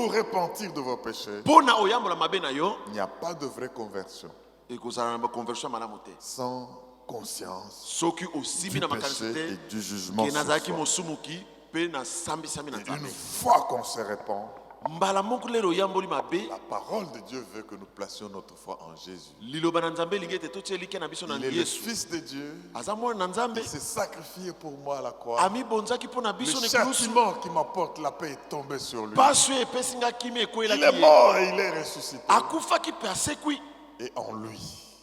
repentir de vos péchés, il n'y a pas de vraie conversion sans conscience du péché et du jugement. Et une fois qu'on se répand, mbala moko lelo yamboli mabe. La parole de Dieu veut que nous placions notre foi en Jésus. Liloba na nzambe lingete totielike na biso na Il est le Yesu. Fils de Dieu. Azamwa na nzambe. Il s'est sacrifié pour moi à la croix. Ami bonzaki pona Le biso ne kulusu. châtiment qui m'apporte la paix est tombé sur lui. Pasu epesinga kimi ekwela Il est ki. mort et il est ressuscité. Akufa ki pe asekwi. Et en lui,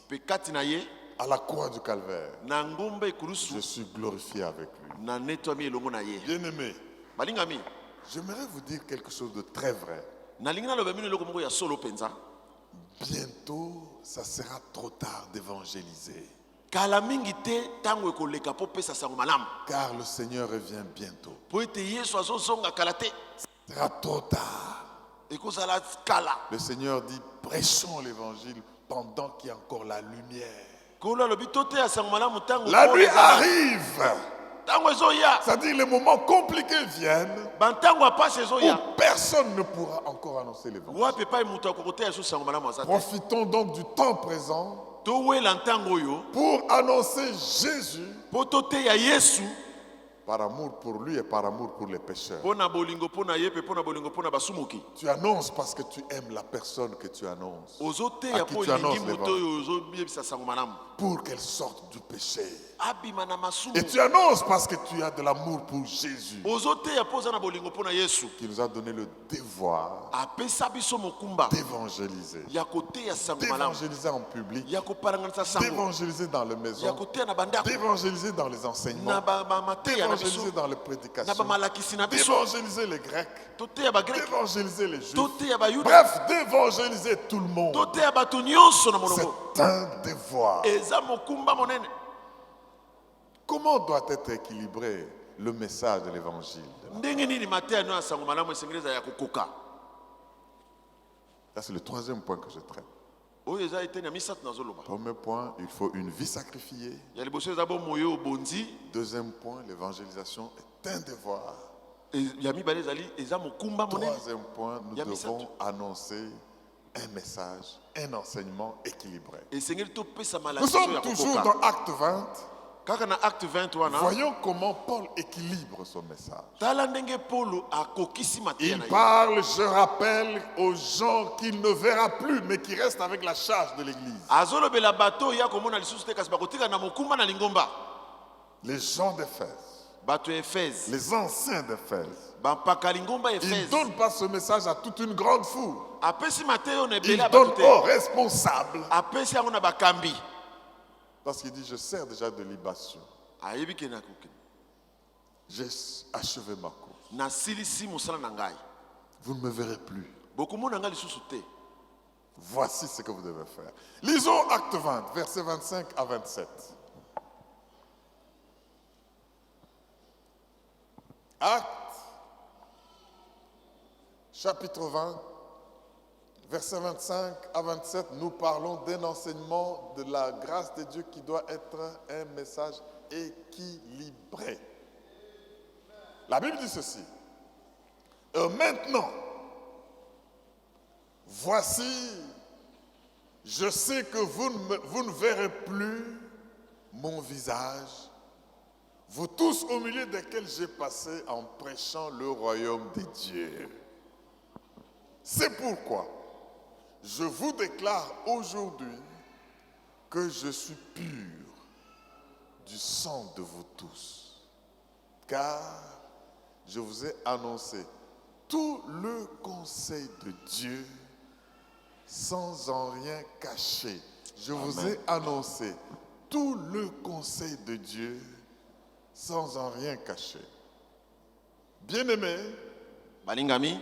Pe kati na ye à la croix du calvaire, na ngomba ekulusu je suis glorifié avec lui. na neto mi elongo na ye. Bien-aimé, Balingami. j'aimerais vous dire quelque chose de très vrai. Nalinga loba mino loko moko ya solo penza. Bientôt, ça sera trop tard d'évangéliser. Kala mingi te tango ekoleka po pesa sango malamu. Car le Seigneur revient bientôt. Po ete Yesu azozonga kala te. Ce sera trop tard. Ekozala kala. Le Seigneur dit, prêchons l'évangile pendant qu'il y a encore la lumière. Kola lobi tote ya sango malamu tango. La nuit arrive. Tango ezoya. C'est-à-dire les moments compliqués viennent Bantango apase ezoya. où personne ne pourra encore annoncer l'évangile. Wape pa mutu akokote Yesu sango malamu azate. Profitons donc du temps présent Towela ntango yo. pour annoncer Jésus Po tote ya Yesu. par amour pour lui et par amour pour les pécheurs. Pona bolingo pona yepe pona bolingo pona basumuki. Tu annonces parce que tu aimes la personne que tu annonces. Ozote À ya qui po tu annonces lingi moto yo ozobiyebisa sango malamu. Pour qu'elle sorte du péché. Abima na masumu. Et tu annonces parce que tu as de l'amour pour Jésus, Ozote ya poza na bolingo pona Yesu. qui nous a donné le devoir Apesa biso mokumba. d'évangéliser. Ya kote ya sango malamu. D'évangéliser en public, Ya koparanganisa sango. d'évangéliser dans les Ya maisons, kote na bandako. d'évangéliser dans les Na enseignements, ba mateya na biso. d'évangéliser dans les Na prédications, ba malakisi na biso. d'évangéliser les Grecs, Tote ya ba grec. d'évangéliser les Juifs. Tote ya ba yuda. Bref, d'évangéliser tout le monde. Tote ya bato nyonso na molongo. C'est un devoir. Eza mokumba monene. Comment doit être équilibré le message de l'évangile? Ndenge nini mateya no ya sango malamu esengeleza ya kokoka. Ça, c'est le troisième point que je traite. Oyo eza eteni ya misato nazoloba. Premier point, il faut une vie sacrifiée. Ya liboso eza bo moyo obonzi. Deuxième point, l'évangélisation est un devoir. Ya mibale ezali eza mokumba monene. Troisième point, nous Ya misato. devons annoncer un message, un enseignement équilibré. Esengeli topesa Nous malakiso sommes ya toujours kokoka. dans Acte 20. Kaka na acte 20 wana. Voyons comment Paul équilibre son message. Tala ndenge Paulo akokisi mateya na Il ye. parle, je rappelle, aux gens qu'il ne verra plus, mais qui restent avec la charge de l'Église. Azolobela bato ya komona lisusu te kasi bakotika na mokumba na lingomba. Les gens d'Éphèse, Bato ya Efeze. les anciens d'Éphèse. Bampaka lingomba Ils ne Efeze. donnent pas ce message à toute une grande foule. Apesi mateyo na Ils ebele donnent bato aux te. responsables. Apesi yango na bakambi. Parce qu'il dit, je sers déjà de libation. Ayebi ke nakoki. J'ai achevé ma course. Nasilisi mosala na ngai. Vous ne me verrez plus. Bokomona ngai lisusu te. Voici ce que vous devez faire. Lisons Acte 20, versets 25 à 27. Acte, chapitre 20, versets 25 à 27, nous parlons d'un enseignement de la grâce de Dieu qui doit être un message équilibré. La Bible dit ceci. Maintenant, voici, je sais que vous ne verrez plus mon visage, vous tous au milieu desquels j'ai passé en prêchant le royaume de Dieu. C'est pourquoi je vous déclare aujourd'hui que je suis pur du sang de vous tous, car je vous ai annoncé tout le conseil de Dieu sans en rien cacher. Je vous ai annoncé tout le conseil de Dieu sans en rien cacher. Bien-aimé, Balingami.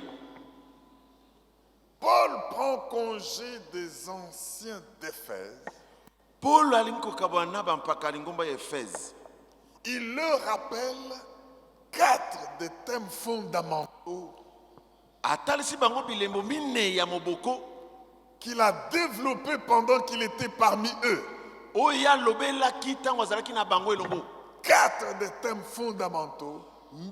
Paul prend congé des anciens d'Éphèse. Paul alinko kabwana bampaka lingomba ya Efeze. Il leur rappelle 4 des thèmes fondamentaux Atalisi bango bilembo mine ya moboko. qu'il a développés pendant qu'il était parmi eux. Oya lobelaki tango azalaki na bango elongo. 4 des thèmes fondamentaux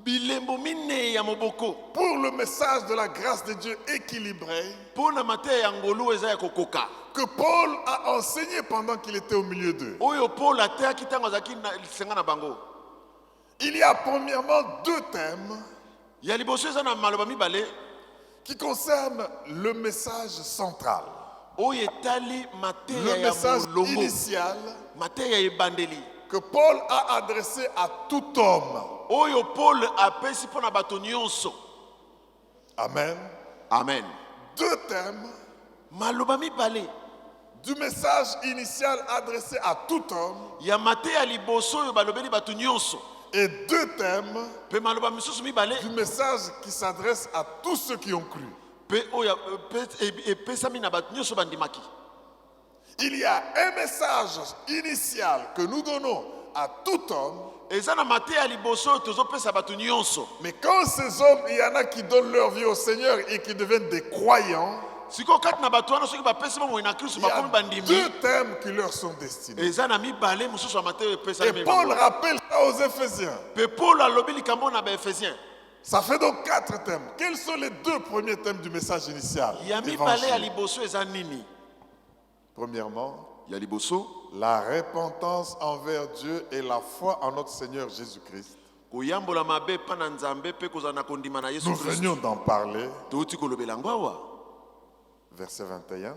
Bilembo mine ya moboko. pour le message de la grâce de Dieu équilibré Pona mateya ya ngolu eza ya kokoka. que Paul a enseigné pendant qu'il était au milieu d'eux. Oyo Paul ateyaki tango azalaki na lisenga na bango. Il y a premièrement 2 thèmes Ya liboso eza na maloba mibale. qui concerne le message central. oyo etali mateya Le ya message molongo initial mateya ya ebandeli que Paul a adressé à tout homme. oyo Paul apesi mpo na bato nyonso. Amen. Amen. Deux thèmes Maloba mibale du message initial adressé à tout homme ya mateya liboso oyo balobeli bato nyonso, et deux thèmes mpe maloba misusu mibale du message qui s'adresse à tous ceux qui ont cru. mpe oyo epesami na bato nyonso bandimaki. Il y a un message initial que nous donnons à tout homme, eza na mateya liboso oyo tozopesa bato nyonso. mais quand ces hommes, il y en a qui donnent leur vie au Seigneur et qui deviennent des croyants, sikoyo kati na bato wana soki bapesi bomoi na kristo il y bakomi a bandimi, deux thèmes qui leur sont destinés. eza na mibale mosusu ya mateya oyo epesami Et Paul rappelle ça aux Éphésiens. mpe Paul alobi likambo na baefésien. Ça fait donc 4 thèmes. Quels sont les 2 premiers thèmes du message initial? Ya mibale ya Évangile. liboso eza nini? Premièrement, Ya liboso la repentance envers Dieu et la foi en notre Seigneur Jésus-Christ. koyambola mabe epai na nzambe mpe kozala na kondima na yesu Nous kristo. venions d'en parler, touti kolobela yango awa verset 21.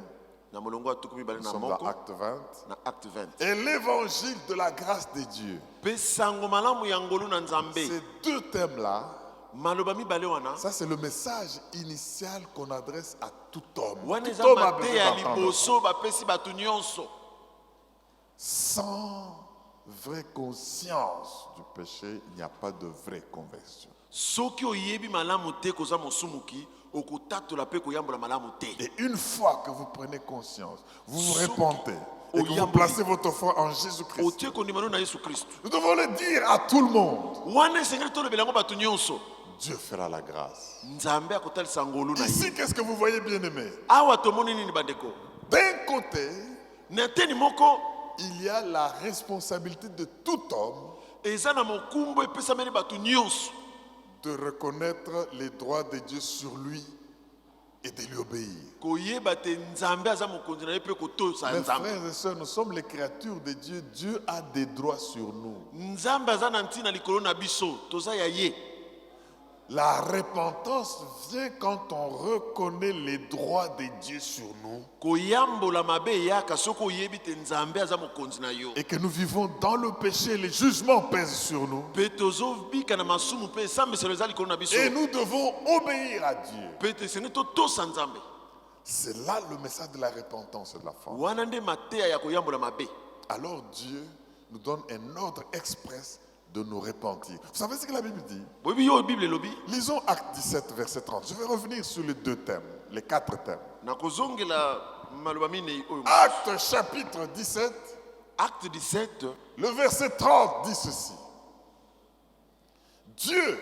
na molongo ya tuku mibale Nous na sommes dans moko Acte 20. na acte 20. Et l'évangile de la grâce de Dieu. mpe sango malamu ya ngolu na nzambe, Ces 2 thèmes-là, maloba mibale wana ça c'est le message initial qu'on adresse à tout homme. wana Tout eza homme a mateya ya besoin d'entendre. liboso bapesi bato nyonso. Sans vraie conscience du péché, il n'y a pas de vraie conversion. soki oyebi malamu te koza mosumuki okotatola mpe koyambola malamu te. Et une fois que vous prenez conscience, vous vous Soki repentez et que vous oyamboli. placez votre foi en Jésus-Christ, otie kondima no na yesu kristo nous devons le dire à tout le monde. wana esengeli tolobela yango bato nyonso, Dieu fera la grâce. nzambe akotalisa ngolu na ye. Ici, qu'est-ce que vous voyez, bien-aimés? awa tomoni nini bandeko? D'un côté, na teni moko il y a la responsabilité de tout homme eza na mokumbo epesameli bato nyonso de reconnaître les droits de Dieu sur lui et de lui obéir. koyeba te nzambe aza mokonzi na ye mpe kotosa Mes nzambe. frères et sœurs, nous sommes les créatures de Dieu. Dieu a des droits sur nous. nzambe aza na ntina likolo na biso, toza ya ye. La repentance vient quand on reconnaît les droits de Dieu sur nous koyambola mabe eyaka soki oyebi te nzambe aza mokonzi na yo, et que nous vivons dans le péché, les jugements pèsent sur nous mpe tozobika na masumu mpe esambiselo eza likolo na biso, et nous devons obéir à Dieu. mpe tesengeli totosa nzambe. C'est là le message de la repentance et de la foi. wana nde mateya ya koyambola mabe. Alors Dieu nous donne un ordre express de nous repentir. Vous savez ce que la Bible dit? boyebi yo bible elobi. Lisons Acte 17, verset 30. Je vais revenir sur les 2 thèmes, les 4 thèmes. nakozongela maloba minei oyo. Acte chapitre 17, acte 17 le verset 30 dit ceci. Dieu,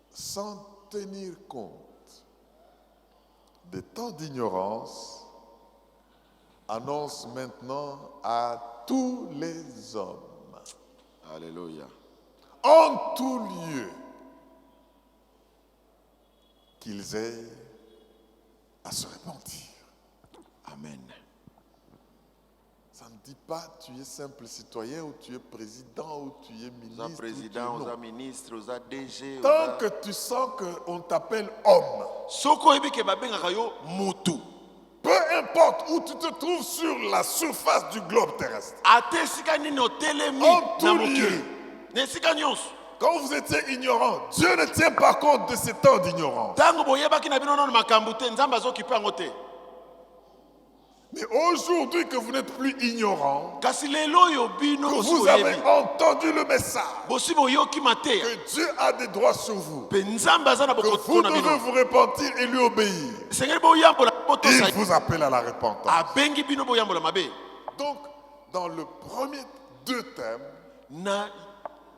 sans tenir compte des temps d'ignorance, annonce maintenant à tous les hommes, Alléluia. en tout lieu, qu'ils aient à se repentir. Amen. Ça ne dit pas tu es simple citoyen ou tu es président ou tu es ministre. oza président, ou tu es oza non. ministre, oza DG, Tant que tu sens qu'on t'appelle homme, soki oyebi ke babengaka yo mutu, peu importe où tu te trouves sur la surface du globe terrestre, ata esika nini otelemi En tout na lieu. mokili na esika nyonso, quand vous étiez ignorant, Dieu ne tient pas compte de ces temps d'ignorance. ntango boyebaki na bino nano makambo te, nzambe azokipe yango te. Mais aujourd'hui que vous n'êtes plus ignorant, kasi lelo oyo bino que bosi vous avez boyebi, entendu le message, bosi boyoki mateya, que Dieu a des droits sur vous, mpe nzambe aza na que bokoto vous na devez bino, vous repentir et lui obéir, esengeli boyambola botosa il vous appelle à la repentance. abengi bino boyambola mabe. Donc, dans le premier 2 thèmes na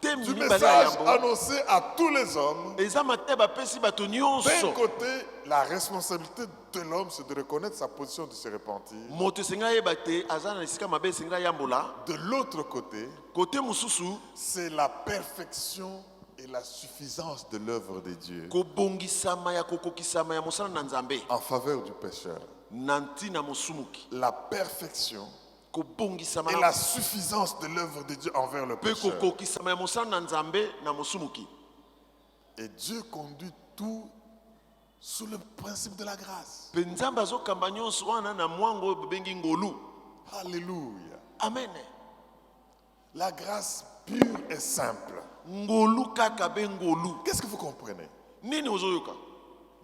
temi du mibale ya message yambo annoncé à tous les hommes, eza mateya bapesi bato d'un nyonso. côté, la responsabilité de l'homme, c'est de reconnaître sa position, de se repentir. moto esengeli ayeba te aza na esika mabe esengeli ayambola. De l'autre côté, kote mosusu c'est la perfection et la suffisance de l'œuvre de Dieu kobongisama ya kokokisama ya mosala na nzambe en faveur du pécheur. na ntina mosumuki, La perfection kobongisama et la suffisance de l'œuvre de Dieu envers le mpe pécheur. kokokisama ya mosala na nzambe na mosumuki. Et Dieu conduit tout sous le principe de la grâce. Pe Nzambe azokamba nyonso wana na mwango oyo babengi ngolu. Alléluia. Amen. La grâce pure et simple. Ngolu kaka be ngolu. Qu'est-ce que vous comprenez? Nini ozoyoka?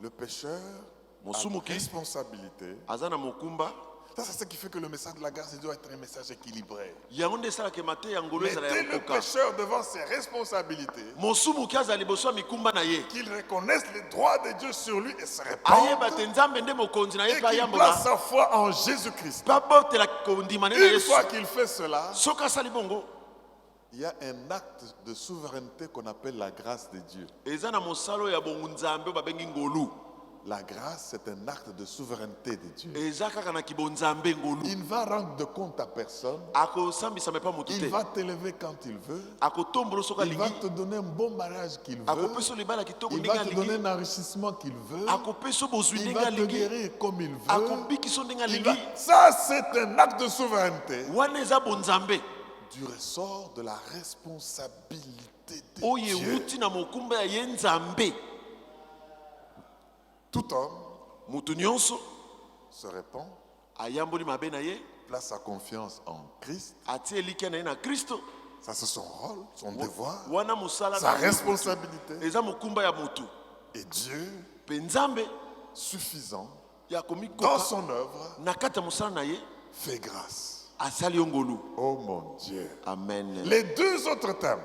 Le pécheur a Mosumuki responsabilité. azana mokumba. Ça, c'est ce qui fait que le message de la grâce doit être un message équilibré. Yango sala ke mate ya ngolu ezala ya Mettez le kokoka. pécheur devant ses responsabilités, Mosumuki azali liboso ya mikumba na ye. qu'il reconnaisse les droits de Dieu sur lui et se Ayeba répande, te Nzambe nde mokonzi na ye et pa qu'il yambola. place sa foi en Jésus-Christ. Babotela kondima ne na Une Yesu. fois qu'il fait cela, Soka sali bongo. il y a un acte de souveraineté qu'on appelle la grâce de Dieu. Eza na mosalo ya bongo Nzambe babengi ngolu. La grâce, c'est un acte de souveraineté de Dieu. Eza kaka na kibonzambe ngolu. Il ne va rendre de compte à personne. Ako sambisa mepa Il motute. va t'élever quand il veut. Ako tombolo soka Il va lingi. te donner un bon mariage qu'il Ako veut. peso libala kitoko Il va ndinga te donner lingi. un enrichissement qu'il veut. Ako peso bozwi Il ndinga va te lingi. guérir comme il Ako veut. bikiso ndinga Il lingi. va- Ça, c'est un acte de souveraineté Wana eza bonzambe. du ressort de la responsabilité de Oye Dieu. wuti na mokumba ya ye Nzambe. Tout homme Mutu nyonso se répand, ayamboli mabe na ye. place sa confiance en Christ. Atie eliki na ye na Kristo. Ça, c'est son rôle, son devoir, Wana musala sa na ye. responsabilité. Eza mokumba ya motu. Et Dieu, Pe Nzambe suffisant ya dans komikoka son œuvre, na kati ya mosala na ye fait grâce. asali yo ngolu. Oh mon Dieu. Amen. Les deux autres thèmes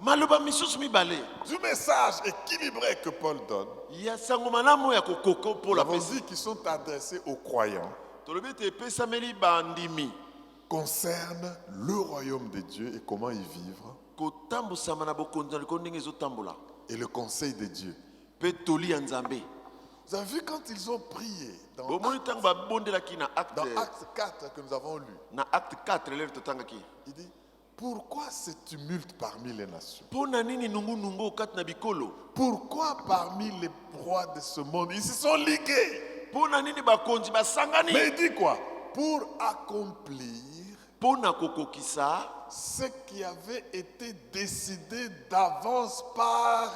Maloba misusu mibale du message équilibré que Paul donne, ya sango malamu ya kokoko nous mpo la avons pesi. dit qu'ils sont adressés aux croyants, Tolobi ete epesameli bandimi concernent le royaume de Dieu et comment y vivre, kotambusama na bokonzi na likolo ndenge ezotambola et le conseil de Dieu. mpe toli ya Nzambe. Vous avez vu quand ils ont prié dans bomoni ntango babondelaki na Acte 4 que nous avons lu, na acte 4 lelo totangaki il dit, pourquoi ce tumulte parmi les nations? mpo na nini nungunungu okati na bikolo? Pourquoi parmi les rois de ce monde, ils se sont ligués? Mpo na nini bakonzi basangani? Mais il dit quoi? Pour accomplir Mpo na kokokisa ce qui avait été décidé d'avance par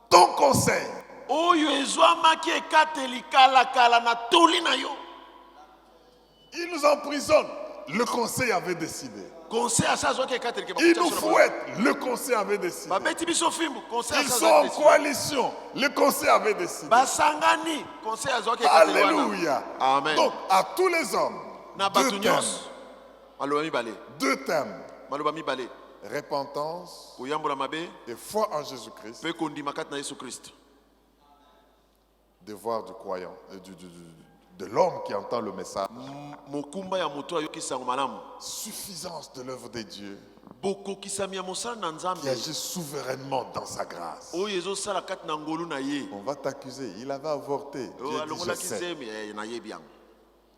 ton conseil. oyo ezwamaki ekateli kalakala na toli na yo. Ils nous emprisonnent. Le conseil avait décidé. Conseil asa azwaki ekateli ke Ils nous fouettent. Le conseil avait décidé. babeti biso fimbu. Conseil Ils asa sont en azwaki décidé. coalition. Le conseil avait décidé. Basangani. Conseil azwaki ekateli wana. Alléluia. Amen. Donc, à tous les hommes, Na deux batu thèmes. nyonso maloba mibale. Deux thèmes. Maloba mibale. Repentance Koyambola mabe et foi en Jésus-Christ. mpe kondima kati na Yesu Kristo. Devoir du croyant, de l'homme qui entend le message. Mokumba ya moto ayoki sango malamu. Suffisance de l'œuvre de Dieu Bokokisami ya mosala na qui Nzambe agit souverainement dans sa grâce. oyo ezosala kati na ngolu na ye. On va t'accuser. Il avait avorté. Dieu dit, je alongolaki sais. zemi nayebi yango.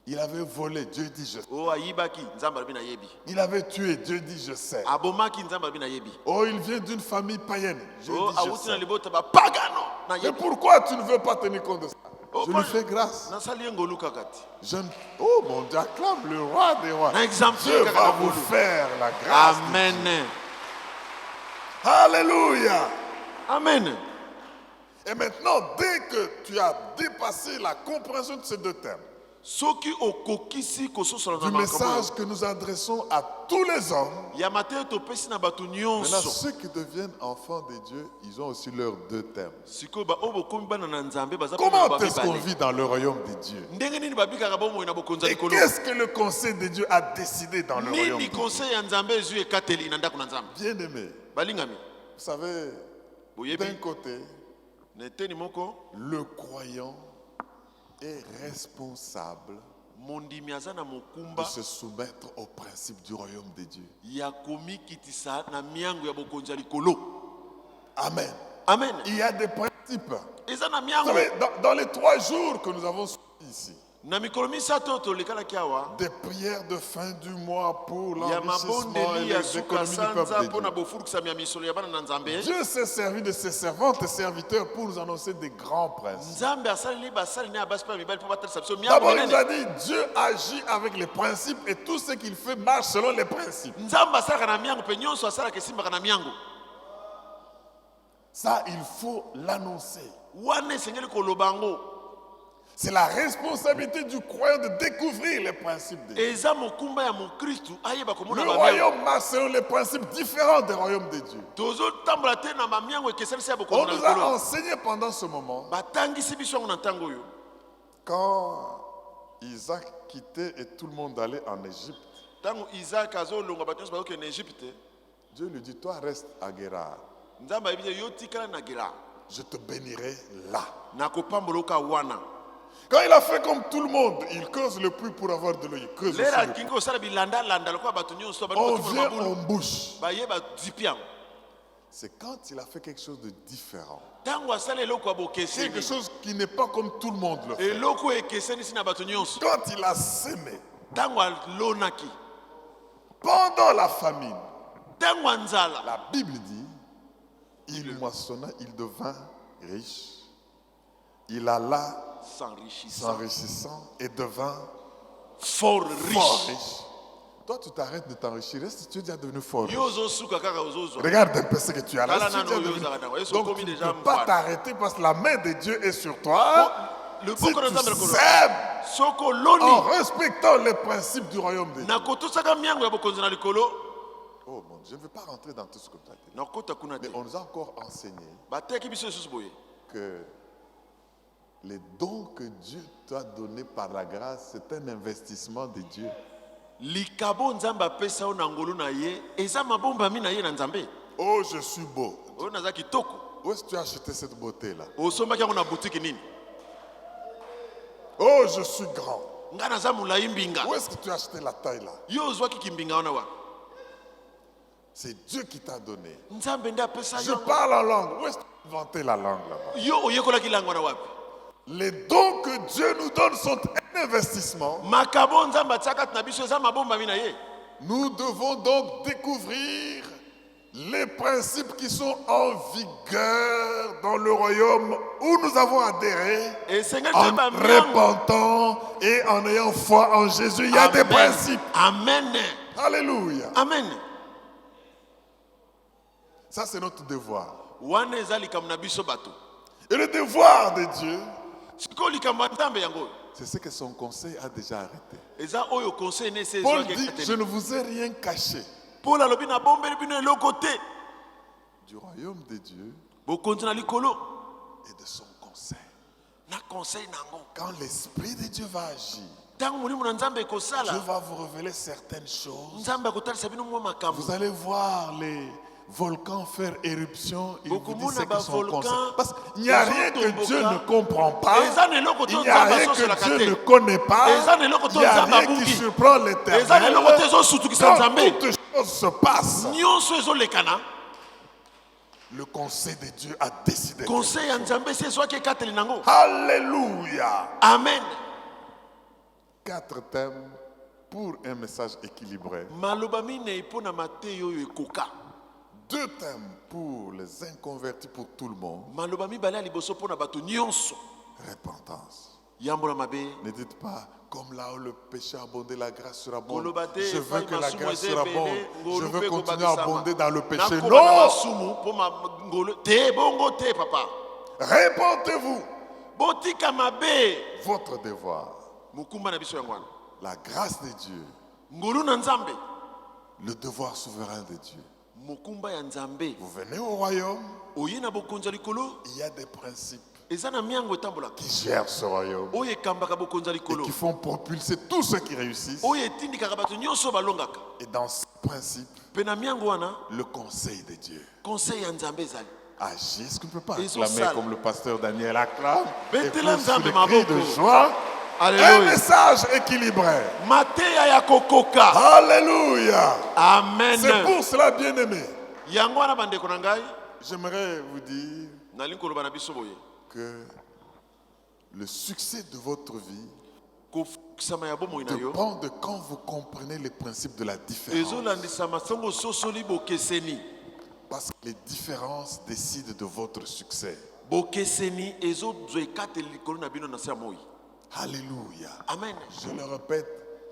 Il avait volé. Dieu dit, je sais. O ayibaki Nzambe alobi nayebi. Il avait tué. Dieu dit, je sais. Abomaki Nzambe alobi nayebi. Oh, il vient d'une famille païenne. Dieu O dit, je awuti na sais. libota bapagano Mais nayebi. pourquoi tu ne veux pas tenir compte de ça? Je lui fais grâce. Nasali ye ngolu kakati. Oh mon Dieu, acclame le roi des rois. Na exemple Dieu kaka va na vous ngolu. faire la grâce. Amen. Alléluia. Amen. Et maintenant, dès que tu as dépassé la compréhension de ces deux thèmes, Soki okokisi kososola na du makambo message que nous adressons à tous les hommes, ya mateyo topesi na bato maintenant nyonso. ceux qui deviennent enfants de Dieu, ils ont aussi leurs deux thèmes. Sikoyo baoyo bokomi bana na Nzambe baza pe Comment na est-ce qu'on babibale. vit dans le royaume de Dieu? Ndenge nini babikaka bomoi na bokonzi ya Et likolo? qu'est-ce que le conseil de Dieu a décidé dans le royaume de Nini Dieu? conseil ya Nzambe ezwi ekateli na ndako na Nzambe? Bien-aimés, Balingami. vous savez, Boyebi d'un côté, na eteni moko le croyant est responsable mondimi aza na de mokumba se soumettre au principe du royaume de Dieu. ya komikitisa na miango ya bokonzi ya likolo. Amen. Amen. Il y a des principes. Eza na Vous miango savez, dans les 3 jours que nous avons suivis ici, na mikolo misato oyo tolekalaki awa des prières de fin du mois pour ya l'enrichissement et mabondeli ya les suka économies du sanza peuple mpo na de Dieu. bofurukisami ya misolo ya bana na Nzambe. Dieu s'est servi de ses servantes et serviteurs pour nous annoncer des grands principes. Nzambe asaleli basali na ya basi mpe ya mibali mpo batalisa biso miango D'abord, il nous minene. a dit, Dieu agit avec les principes et tout ce qu'il fait marche selon les principes. Nzambe asalaka na miango mpe nyonso asalaka esimbaka na miango. Ça, il faut l'annoncer. C'est la responsabilité du croyant de découvrir les principes de Dieu. Le royaume marche selon les principes différents des royaumes de Dieu. On nous a enseigné pendant ce moment, quand Isaac quittait et tout le monde allait en Égypte, Dieu lui dit, toi reste à Guérard. Je te bénirai là. Quand il a fait comme tout le monde, il creuse le puits pour avoir de l'eau. Il creuse aussi le puits. On vient en bouche. C'est quand il a fait quelque chose de différent. Quelque chose qui n'est pas comme tout le monde le fait. Quand il a semé, pendant la famine, la Bible dit, il moissonna, il devint riche. Il alla s'enrichissant et devint fort riche. Toi, tu t'arrêtes de t'enrichir. Est-ce que tu es déjà devenu fort riche? Regarde un peu ce que tu as là. Donc, tu ne peux pas t'arrêter parce que la main de Dieu est sur toi. Si tu sèmes en respectant les principes du royaume de Dieu. Oh mon Dieu, je ne veux pas rentrer dans tout ce que tu as dit. Mais on nous a encore enseigné que les dons que Dieu t'a donnés par la grâce, c'est un investissement de Dieu. Oh, je suis beau. Où est-ce que tu as acheté cette beauté-là? Oh, je suis grand. Où est-ce que tu as acheté la taille-là? C'est Dieu qui t'a donné. Je parle en langue. Où est-ce que tu as inventé la langue là-bas? Les dons que Dieu nous donne sont un investissement. Nous devons donc découvrir les principes qui sont en vigueur dans le royaume où nous avons adhéré en repentant et en ayant foi en Jésus. Il y a des principes. Amen. Alléluia. Amen. Ça, c'est notre devoir. Et le devoir de Dieu, c'est ce que son conseil a déjà arrêté. Paul dit, je ne vous ai rien caché du royaume de Dieu et de son conseil. Quand l'Esprit de Dieu va agir, Dieu va vous révéler certaines choses. Vous allez voir les volcans faire éruption. Il vous dit ce que son conseil. Parce qu'il n'y a rien que Dieu ne comprend pas. Il n'y a rien que Dieu ne connaît pas. Il n'y a rien qui surprend l'Éternel. Quand toutes choses se passent, le conseil de Dieu a décidé. Alléluia. Amen. 4 thèmes pour un message équilibré. 2 thèmes pour les inconvertis, pour tout le monde. Repentance. Ne dites pas, comme là où le péché a abondé, la grâce sera bonne. Je veux que la grâce sera bonne. Je veux continuer à abonder dans le péché. Non! Répentez-vous. Votre devoir. La grâce de Dieu. Le devoir souverain de Dieu. Vous venez au royaume. Il y a des principes qui gèrent ce royaume et qui font propulser tous ceux qui réussissent. Et dans ce principe, le conseil de Dieu agit. Est-ce qu'on ne peut pas acclamer comme le pasteur Daniel acclame et pousse le cri de joie? Alléluia. Un message équilibré. Alléluia. Amen. C'est pour cela, bien-aimés, j'aimerais vous dire que le succès de votre vie dépend de quand vous comprenez les principes de la différence. Parce que les différences décident de votre succès. Alléluia. Amen. Je le répète,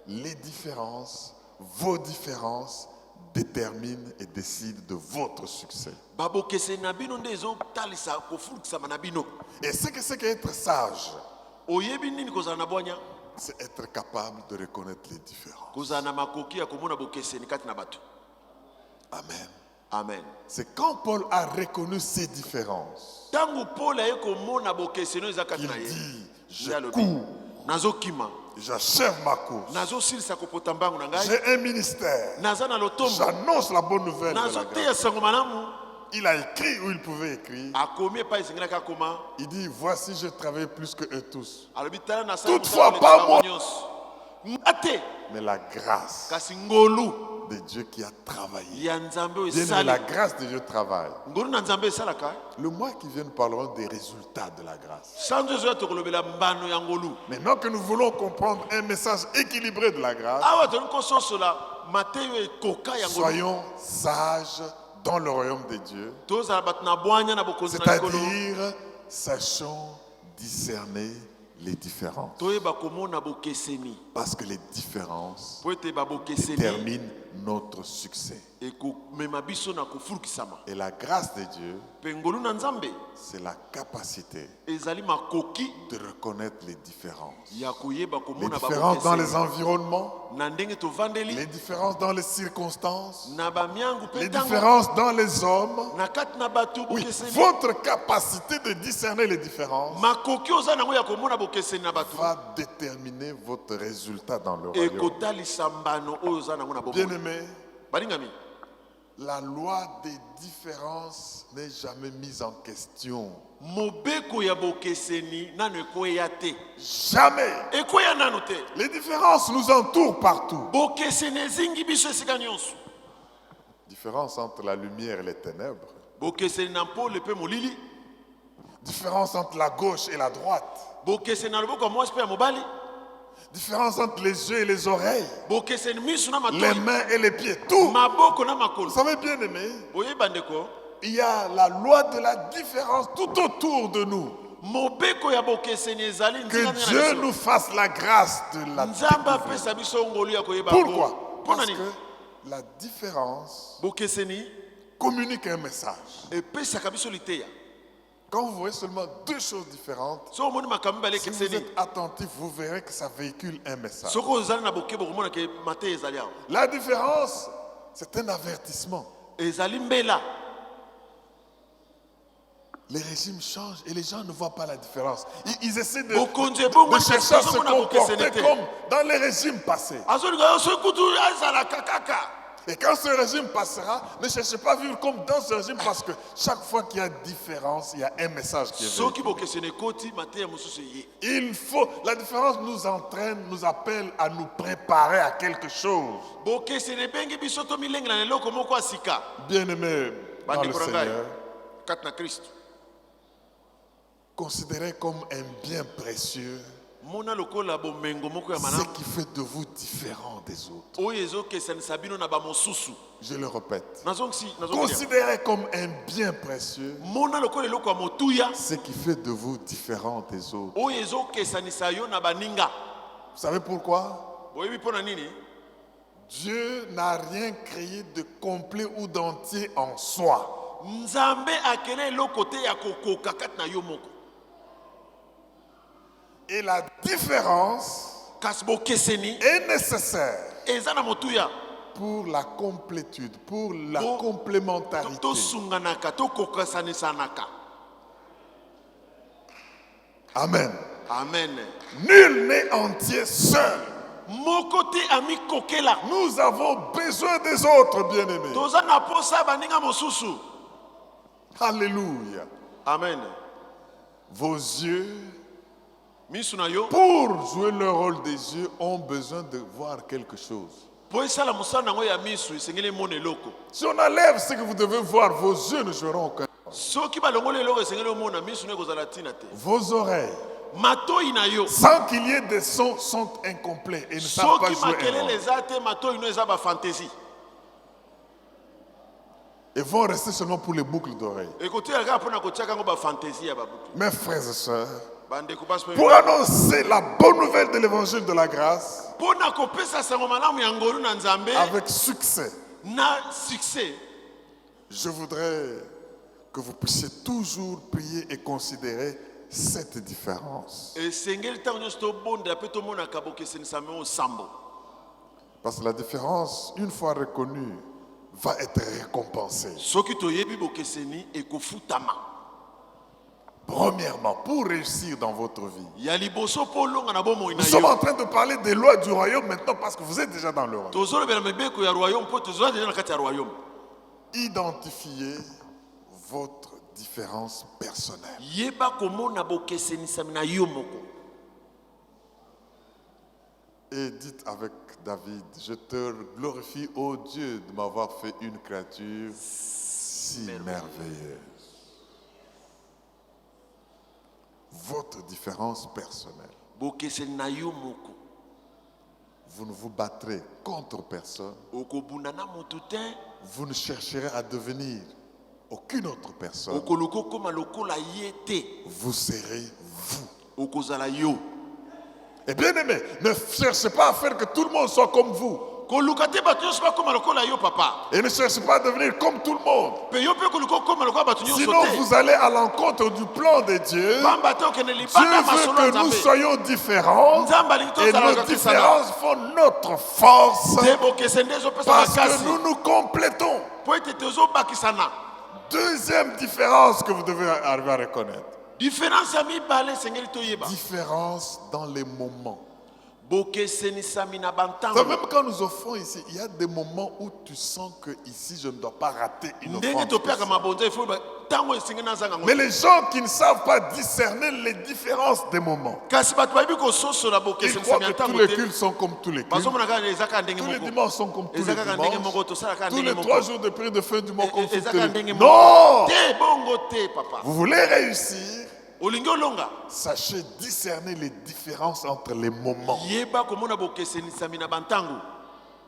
les différences, vos différences détermine et décide de votre succès. Et c'est qu'être sage, c'est être capable de reconnaître les différences. Amen. Amen. C'est quand Paul a reconnu ces différences qu'il dit, je cours, j'achève ma course, j'ai un ministère, j'annonce la bonne nouvelle de la grâce. Il a écrit où il pouvait écrire. Il dit, voici, je travaille plus que eux tous. Toutefois, pas moi, mais la grâce de Dieu qui a travaillé. Bien, la grâce de Dieu travaille. Le mois qui vient, nous parlerons des résultats de la grâce. Maintenant que nous voulons comprendre un message équilibré de la grâce, soyons sages dans le royaume de Dieu. C'est-à-dire, sachons discerner les différences. Parce que les différences déterminent notre succès. Et la grâce de Dieu, c'est la capacité de reconnaître les différences. Les différences dans les environnements, les différences dans les circonstances, les différences dans les hommes. Oui, votre capacité de discerner les différences va déterminer votre résultat dans le royaume. Bien-aimés, la loi des différences n'est jamais mise en question. Jamais. Les différences nous entourent partout. Différence entre la lumière et les ténèbres. Différence entre la gauche et la droite. Différence entre les yeux et les oreilles, les mains et les pieds, tout. Vous savez, bien aimé, il y a la loi de la différence tout autour de nous. Que Dieu nous fasse la grâce de la découvrir. Pourquoi? Parce que la différence communique un message. Quand vous voyez seulement deux choses différentes, si vous êtes attentif, vous verrez que ça véhicule un message. La différence, c'est un avertissement. Les régimes changent et les gens ne voient pas la différence. Ils essaient de chercher à se comporter comme dans les régimes passés. Et quand ce régime passera, ne cherchez pas à vivre comme dans ce régime, parce que chaque fois qu'il y a différence, il y a un message qui est véhiculé. La différence nous entraîne, nous appelle à nous préparer à quelque chose. Bien-aimés dans le Seigneur, considérez comme un bien précieux ce qui fait de vous différent des autres. Je le répète. Considérez comme un bien précieux ce qui fait de vous différent des autres. Vous savez pourquoi? Dieu n'a rien créé de complet ou d'entier en soi. Et la différence est nécessaire pour la complétude, pour la complémentarité. Amen. Amen. Nul n'est entier seul. Nous avons besoin des autres, bien-aimés. Alléluia. Amen. Vos yeux, pour jouer le rôle des yeux, ont besoin de voir quelque chose. Si on enlève ce que vous devez voir, vos yeux ne joueront aucun rôle. Vos oreilles, sans qu'il y ait des sons, sont incomplets et ne savent pas jouer un rôle. Et vont rester seulement pour les boucles d'oreilles. Mes frères et sœurs, pour annoncer la bonne nouvelle de l'évangile de la grâce avec succès, na succès. Je voudrais que vous puissiez toujours prier et considérer cette différence. Esengeli ntango nyonso tobondela mpe tomonaka bokesenisami oyo sambo. Parce que la différence, une fois reconnue, va être récompensée. Soki toyebi bokeseni ekofutama. Premièrement, pour réussir dans votre vie. Ya liboso po longa na bomoi na Nous sommes en yo. train de parler des lois du royaume maintenant parce que vous êtes déjà dans le royaume. Tozolobela mibeko ya royaume po tozola deja na kati ya royaume. Identifiez votre différence personnelle. Yeba komona bokesenisami na yo moko. Et dites avec David, je te glorifie, ô Dieu, de m'avoir fait une créature si merveilleuse. Votre différence personnelle. Bokeseni na yo moko. Vous ne vous battrez contre personne. Okobunda na moto te. Vous ne chercherez à devenir aucune autre personne. Okoloko koma lokola ye te. Vous serez vous. Okozala yo. Et bien aimé, ne cherchez pas à faire que tout le monde soit comme vous. Koluka te bato nyonso bakoma lokola yo papa. Et ne cherchez pas à devenir comme tout le monde. Pe yo pe koluka koma lokola bato nyonso te. Sinon vous allez à l'encontre du plan de Dieu. Bamba te okende Dieu libanda veut masolo que nzambe. nous soyons différents. Nzamba lingi Et tozala nos kaka différences font notre force. te bokeseni nde ezopesa Parce que makasi. nous nous complétons. Po ete tozobakisana. Deuxième différence que vous devez arriver à reconnaître. Différence ya mibale esengeli toyeba. Différence dans les moments. Bokesenisami na Ça, bantango. même quand nous offrons ici, il y a des moments où tu sens que ici je ne dois pas rater une Ndenge offrande. topiaka mabonza ifo tango esengeli nazanga ngo. Mais les gens qui ne savent pas discerner les différences des moments, Kasi bato bayebi kososola ils croient bokesenisami ya que tous ntango les te. cultes sont comme tous les cultes. Bazomona kaka ezaka ndenge Tous les moko. dimanches sont comme tous les Ezaka ndenge dimanches. moko tosala kaka Tous ndenge les moko. 3 jours de prière de fin du mois comme tous Ezaka les ndenge cultes. moko. Non! Te bongo te papa. Vous voulez réussir, Olingi olonga. sachez discerner les différences entre les moments. Yeba komona bokesenisami na bantango.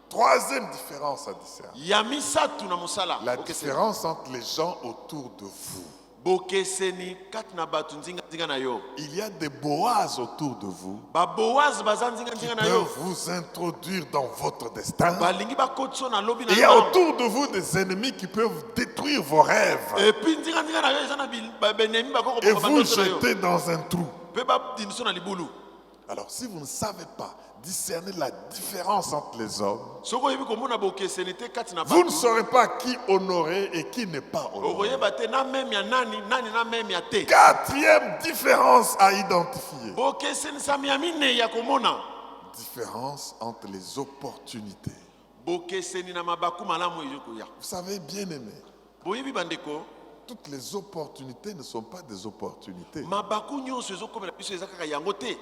Troisième différence à discerner. Ya misatu na mosala. La Bokeseni. différence entre les gens autour de vous. Bokeseni kati na bato nzinga na yo. Il y a des Boaz autour de vous Ba Boaz baza qui nzinga na yo. peuvent vous introduire dans votre destin. Balingi bakotso na lobi na Et il y a yo. autour de vous des ennemis qui peuvent détruire vos rêves Et puis nzinga na yo eza na benemi bakoko et ba vous bandoto na yo. jeter dans un trou. Pe ba diniso na libulu. Alors si vous ne savez pas discerner la différence entre les hommes, Soko yebi komona bokeseni te kati na vous ne bato. saurez pas qui honorer et qui n'est pas honoré. Okoyeba te na meme ya nani na meme ya te. Quatrième différence à identifier. Bokesenisami ya mine ya komona. Différence entre les opportunités. Bokeseni na mabaku malamu ezokoya. Vous savez, bien aimé, Boyebi bandeko. toutes les opportunités ne sont pas des opportunités. Mabaku nyonso ezokomela biso eza kaka yango te.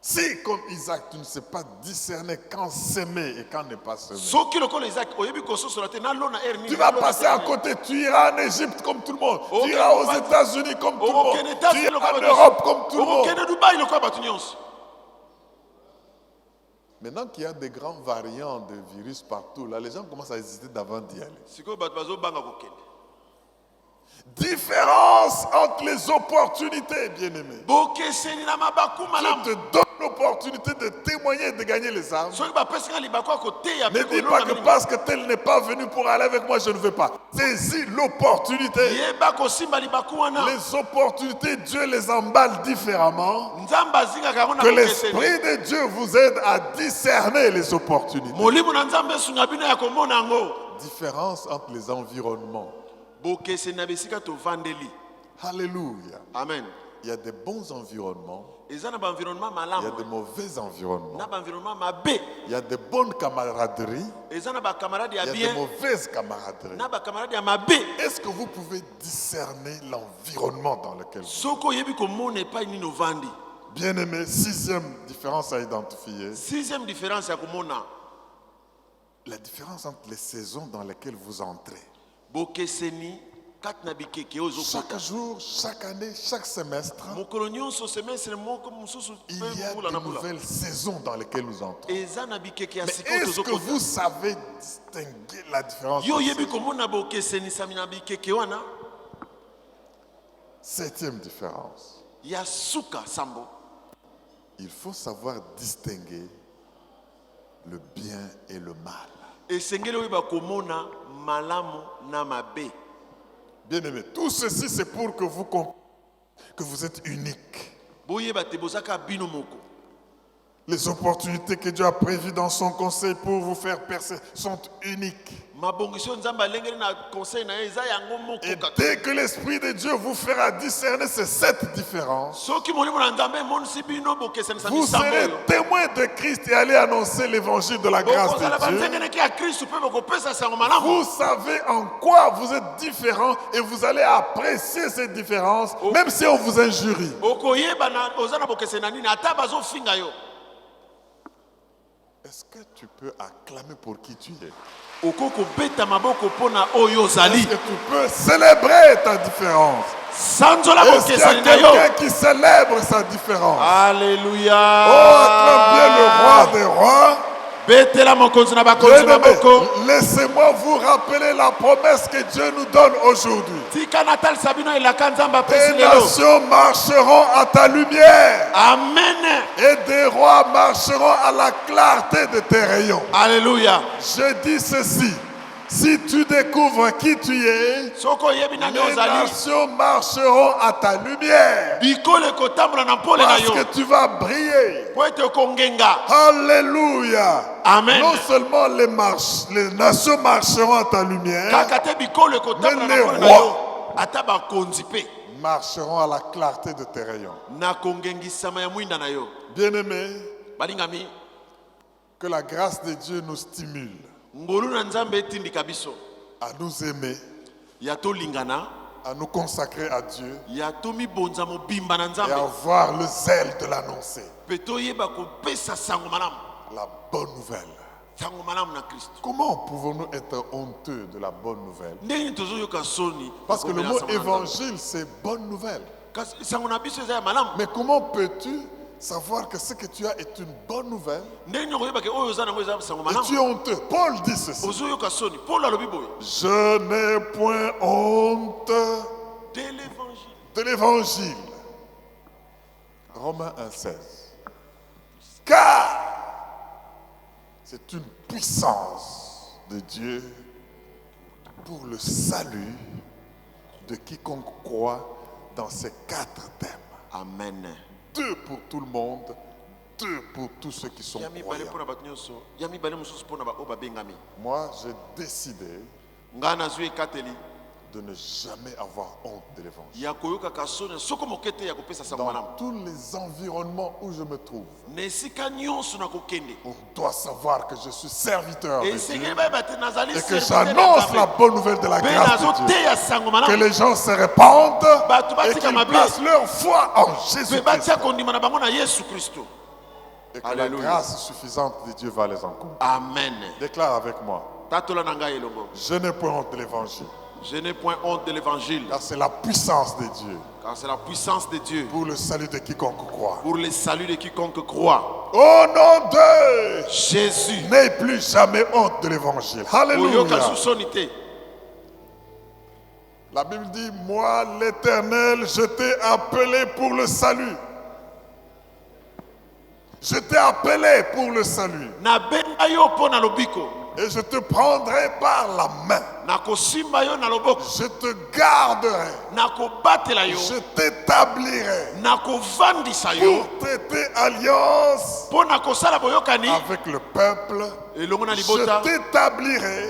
Si, comme Isaac, tu ne sais pas discerner quand s'aimer et quand ne pas s'aimer, Soki lokolo Isaac oyebi kososola te na lona erni. tu vas passer à côté, tu iras en Égypte comme tout le monde, Ok, tu iras aux pas- États-Unis comme tout le monde, Okokende États-Unis tu iras lokola en bato Europe comme tout le monde. Okokende Dubai lokola bato nyonso. Maintenant qu'il y a des grands variants de virus partout, là, les gens commencent à hésiter d'avant d'y aller. Sikoyo bato bazobanga kokende. Différence entre les opportunités, bien-aimés. Bokeseni na mabaku Dieu malamu. te donne l'opportunité de témoigner et de gagner les âmes. Soki bapesinga libako akoteya Ne pe dis pas que parce que tel n'est pas venu pour aller avec moi, je ne veux pas. Saisis l'opportunité. yeba kosimba libaku wana. Les opportunités, Dieu les emballe différemment. Nzambe azingaka yango na Que bokeseni. l'Esprit de Dieu vous aide à discerner les opportunités. Molimo na Nzambe esunga bino ya komona yango. Différence entre les environnements. Bokeseni na bisika tovandeli. Alléluia. Amen. Il y a des bons environnements, Eza na ba environnement il y a malamu. des mauvais environnements. Na ba environnement mabe. Il y a des bonnes camaraderies, Eza na ba camarade il ya y a des bien. mauvaises camaraderies. Na ba camarade ya mabe. Est-ce que vous pouvez discerner l'environnement dans lequel vous Soko oyebi komona epai nini ovandi. Bien-aimé, sixième différence à identifier, Sixième différence ya komona. la différence entre les saisons dans lesquelles vous entrez. Bokeseni kati na bikeke oyo Chaque ezokota. jour, chaque année, chaque semestre, Mokolo nyonso semestre moko mosusu il pe y a mbula de na bula. nouvelles saisons dans lesquelles nous entrons. Eza na bikeke ya Mais sikoyo est-ce que tozokota. vous savez distinguer la différence Yo entre oyebi ces- komona bokesenisami na bikeke wana. Septième différence. Ya suka sambo. Il faut savoir distinguer le bien et le mal. esengeli oyeba komona malamu na mabe. Bien-aimé, tout ceci c'est pour que vous compreniez que vous êtes unique. Boyeba te bozaka bino moko. Les opportunités que Dieu a prévues dans son conseil pour vous faire percer sont uniques. Et dès que l'Esprit de Dieu vous fera discerner ces 7 différences, vous serez témoin de Christ et allez annoncer l'évangile de la grâce de Dieu. Vous savez en quoi vous êtes différents et vous allez apprécier ces différences, même si on vous injurie. Est-ce que tu peux acclamer pour qui tu es? Est-ce que tu peux célébrer ta différence? Est-ce qu'il y a quelqu'un qui célèbre sa différence? Alléluia. Oh, acclame bien le roi des rois. Laissez-moi vous rappeler la promesse que Dieu nous donne aujourd'hui. Les nations marcheront à ta lumière. Amen. Et des rois marcheront à la clarté de tes rayons. Alléluia. Je dis ceci. Si tu découvres qui tu es, les nations marcheront à ta lumière. Parce que tu vas briller. Alléluia. Amen. Non seulement les nations marcheront à ta lumière, mais les rois marcheront à la clarté de tes rayons. Bien-aimés, que la grâce de Dieu nous stimule à nous aimer, à nous consacrer à Dieu et à avoir le zèle de l'annoncer. La bonne nouvelle. Comment pouvons-nous être honteux de la bonne nouvelle? Parce que le mot évangile, c'est bonne nouvelle. Mais comment peux-tu savoir que ce que tu as est une bonne nouvelle et tu es honteux? Paul dit ceci. Je n'ai point honte de l'évangile. Romains 1,16. Car c'est une puissance de Dieu pour le salut de quiconque croit dans ces 4 thèmes. Amen. 2 pour tout le monde, 2 pour tous ceux qui sont croyants. Moi, j'ai décidé de ne jamais avoir honte de l'évangile. Dans tous les environnements où je me trouve, on doit savoir que je suis serviteur de Dieu et que j'annonce la bonne nouvelle de la grâce de Dieu. Que les gens se répandent et qu'ils placent leur foi en Jésus-Christ. Et que la grâce suffisante de Dieu va les encourager. Amen. Déclare avec moi. Je n'ai point honte de l'évangile. Je n'ai point honte de l'évangile. Car c'est la puissance de Dieu. Car c'est la puissance de Dieu. Pour le salut de quiconque croit. Pour le salut de quiconque croit. Au nom de Jésus. N'aie plus jamais honte de l'évangile. Alléluia. La Bible dit, moi l'Éternel, je t'ai appelé pour le salut. Je t'ai appelé pour le salut. Et je te prendrai par la main. Je te garderai. Je t'établirai. Pour traiter alliance avec le peuple. Je t'établirai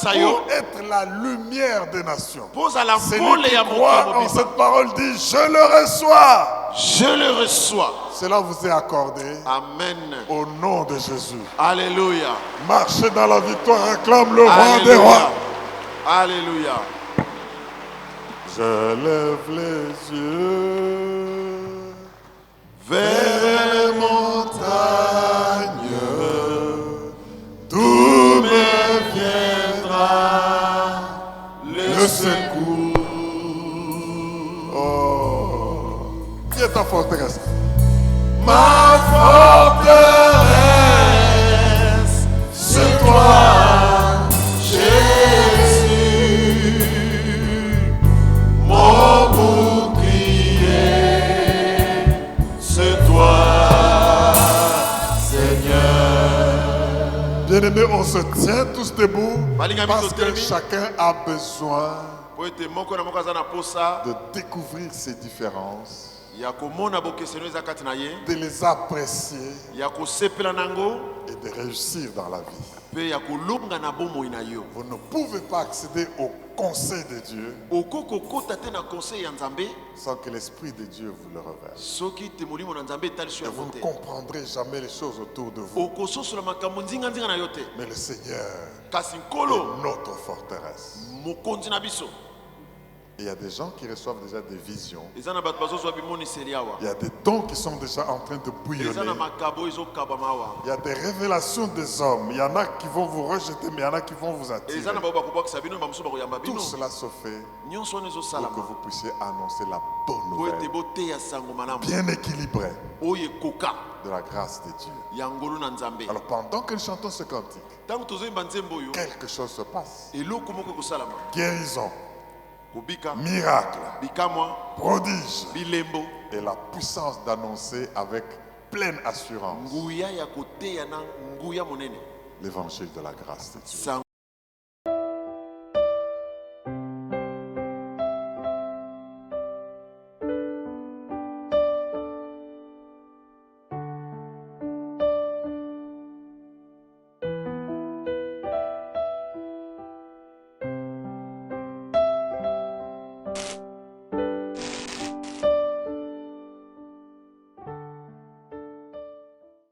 pour être la lumière des nations. Celui qui croit en cette parole dit, je le reçois. Je le reçois. Cela vous est accordé. Amen. Au nom de Jésus. Alléluia. Marchez dans la victoire, acclame le roi des rois. Alléluia. Je lève les yeux vers les montagnes. D'où me viendra le secours. Oh, qui est ta forteresse? Ma forteresse, c'est toi, Jésus, mon bouclier, c'est toi, Seigneur. Bien-aimés, on se tient tous debout parce que chacun a besoin de découvrir ses différences, de les apprécier et de réussir dans la vie. Vous ne pouvez pas accéder au conseil de Dieu sans que l'Esprit de Dieu vous le révèle. Et vous ne comprendrez jamais les choses autour de vous. Mais le Seigneur est notre forteresse. Il y a des gens qui reçoivent déjà des visions. Il y a des dons qui sont déjà en train de bouillonner. Il y a des révélations des hommes. Il y en a qui vont vous rejeter, mais il y en a qui vont vous attirer. Tout cela se fait pour que vous puissiez annoncer la bonne nouvelle, bien équilibrée, de la grâce de Dieu. Alors pendant que nous chantons ce cantique, quelque chose se passe. Guérison, miracle, prodige et la puissance d'annoncer avec pleine assurance l'évangile de la grâce de Dieu.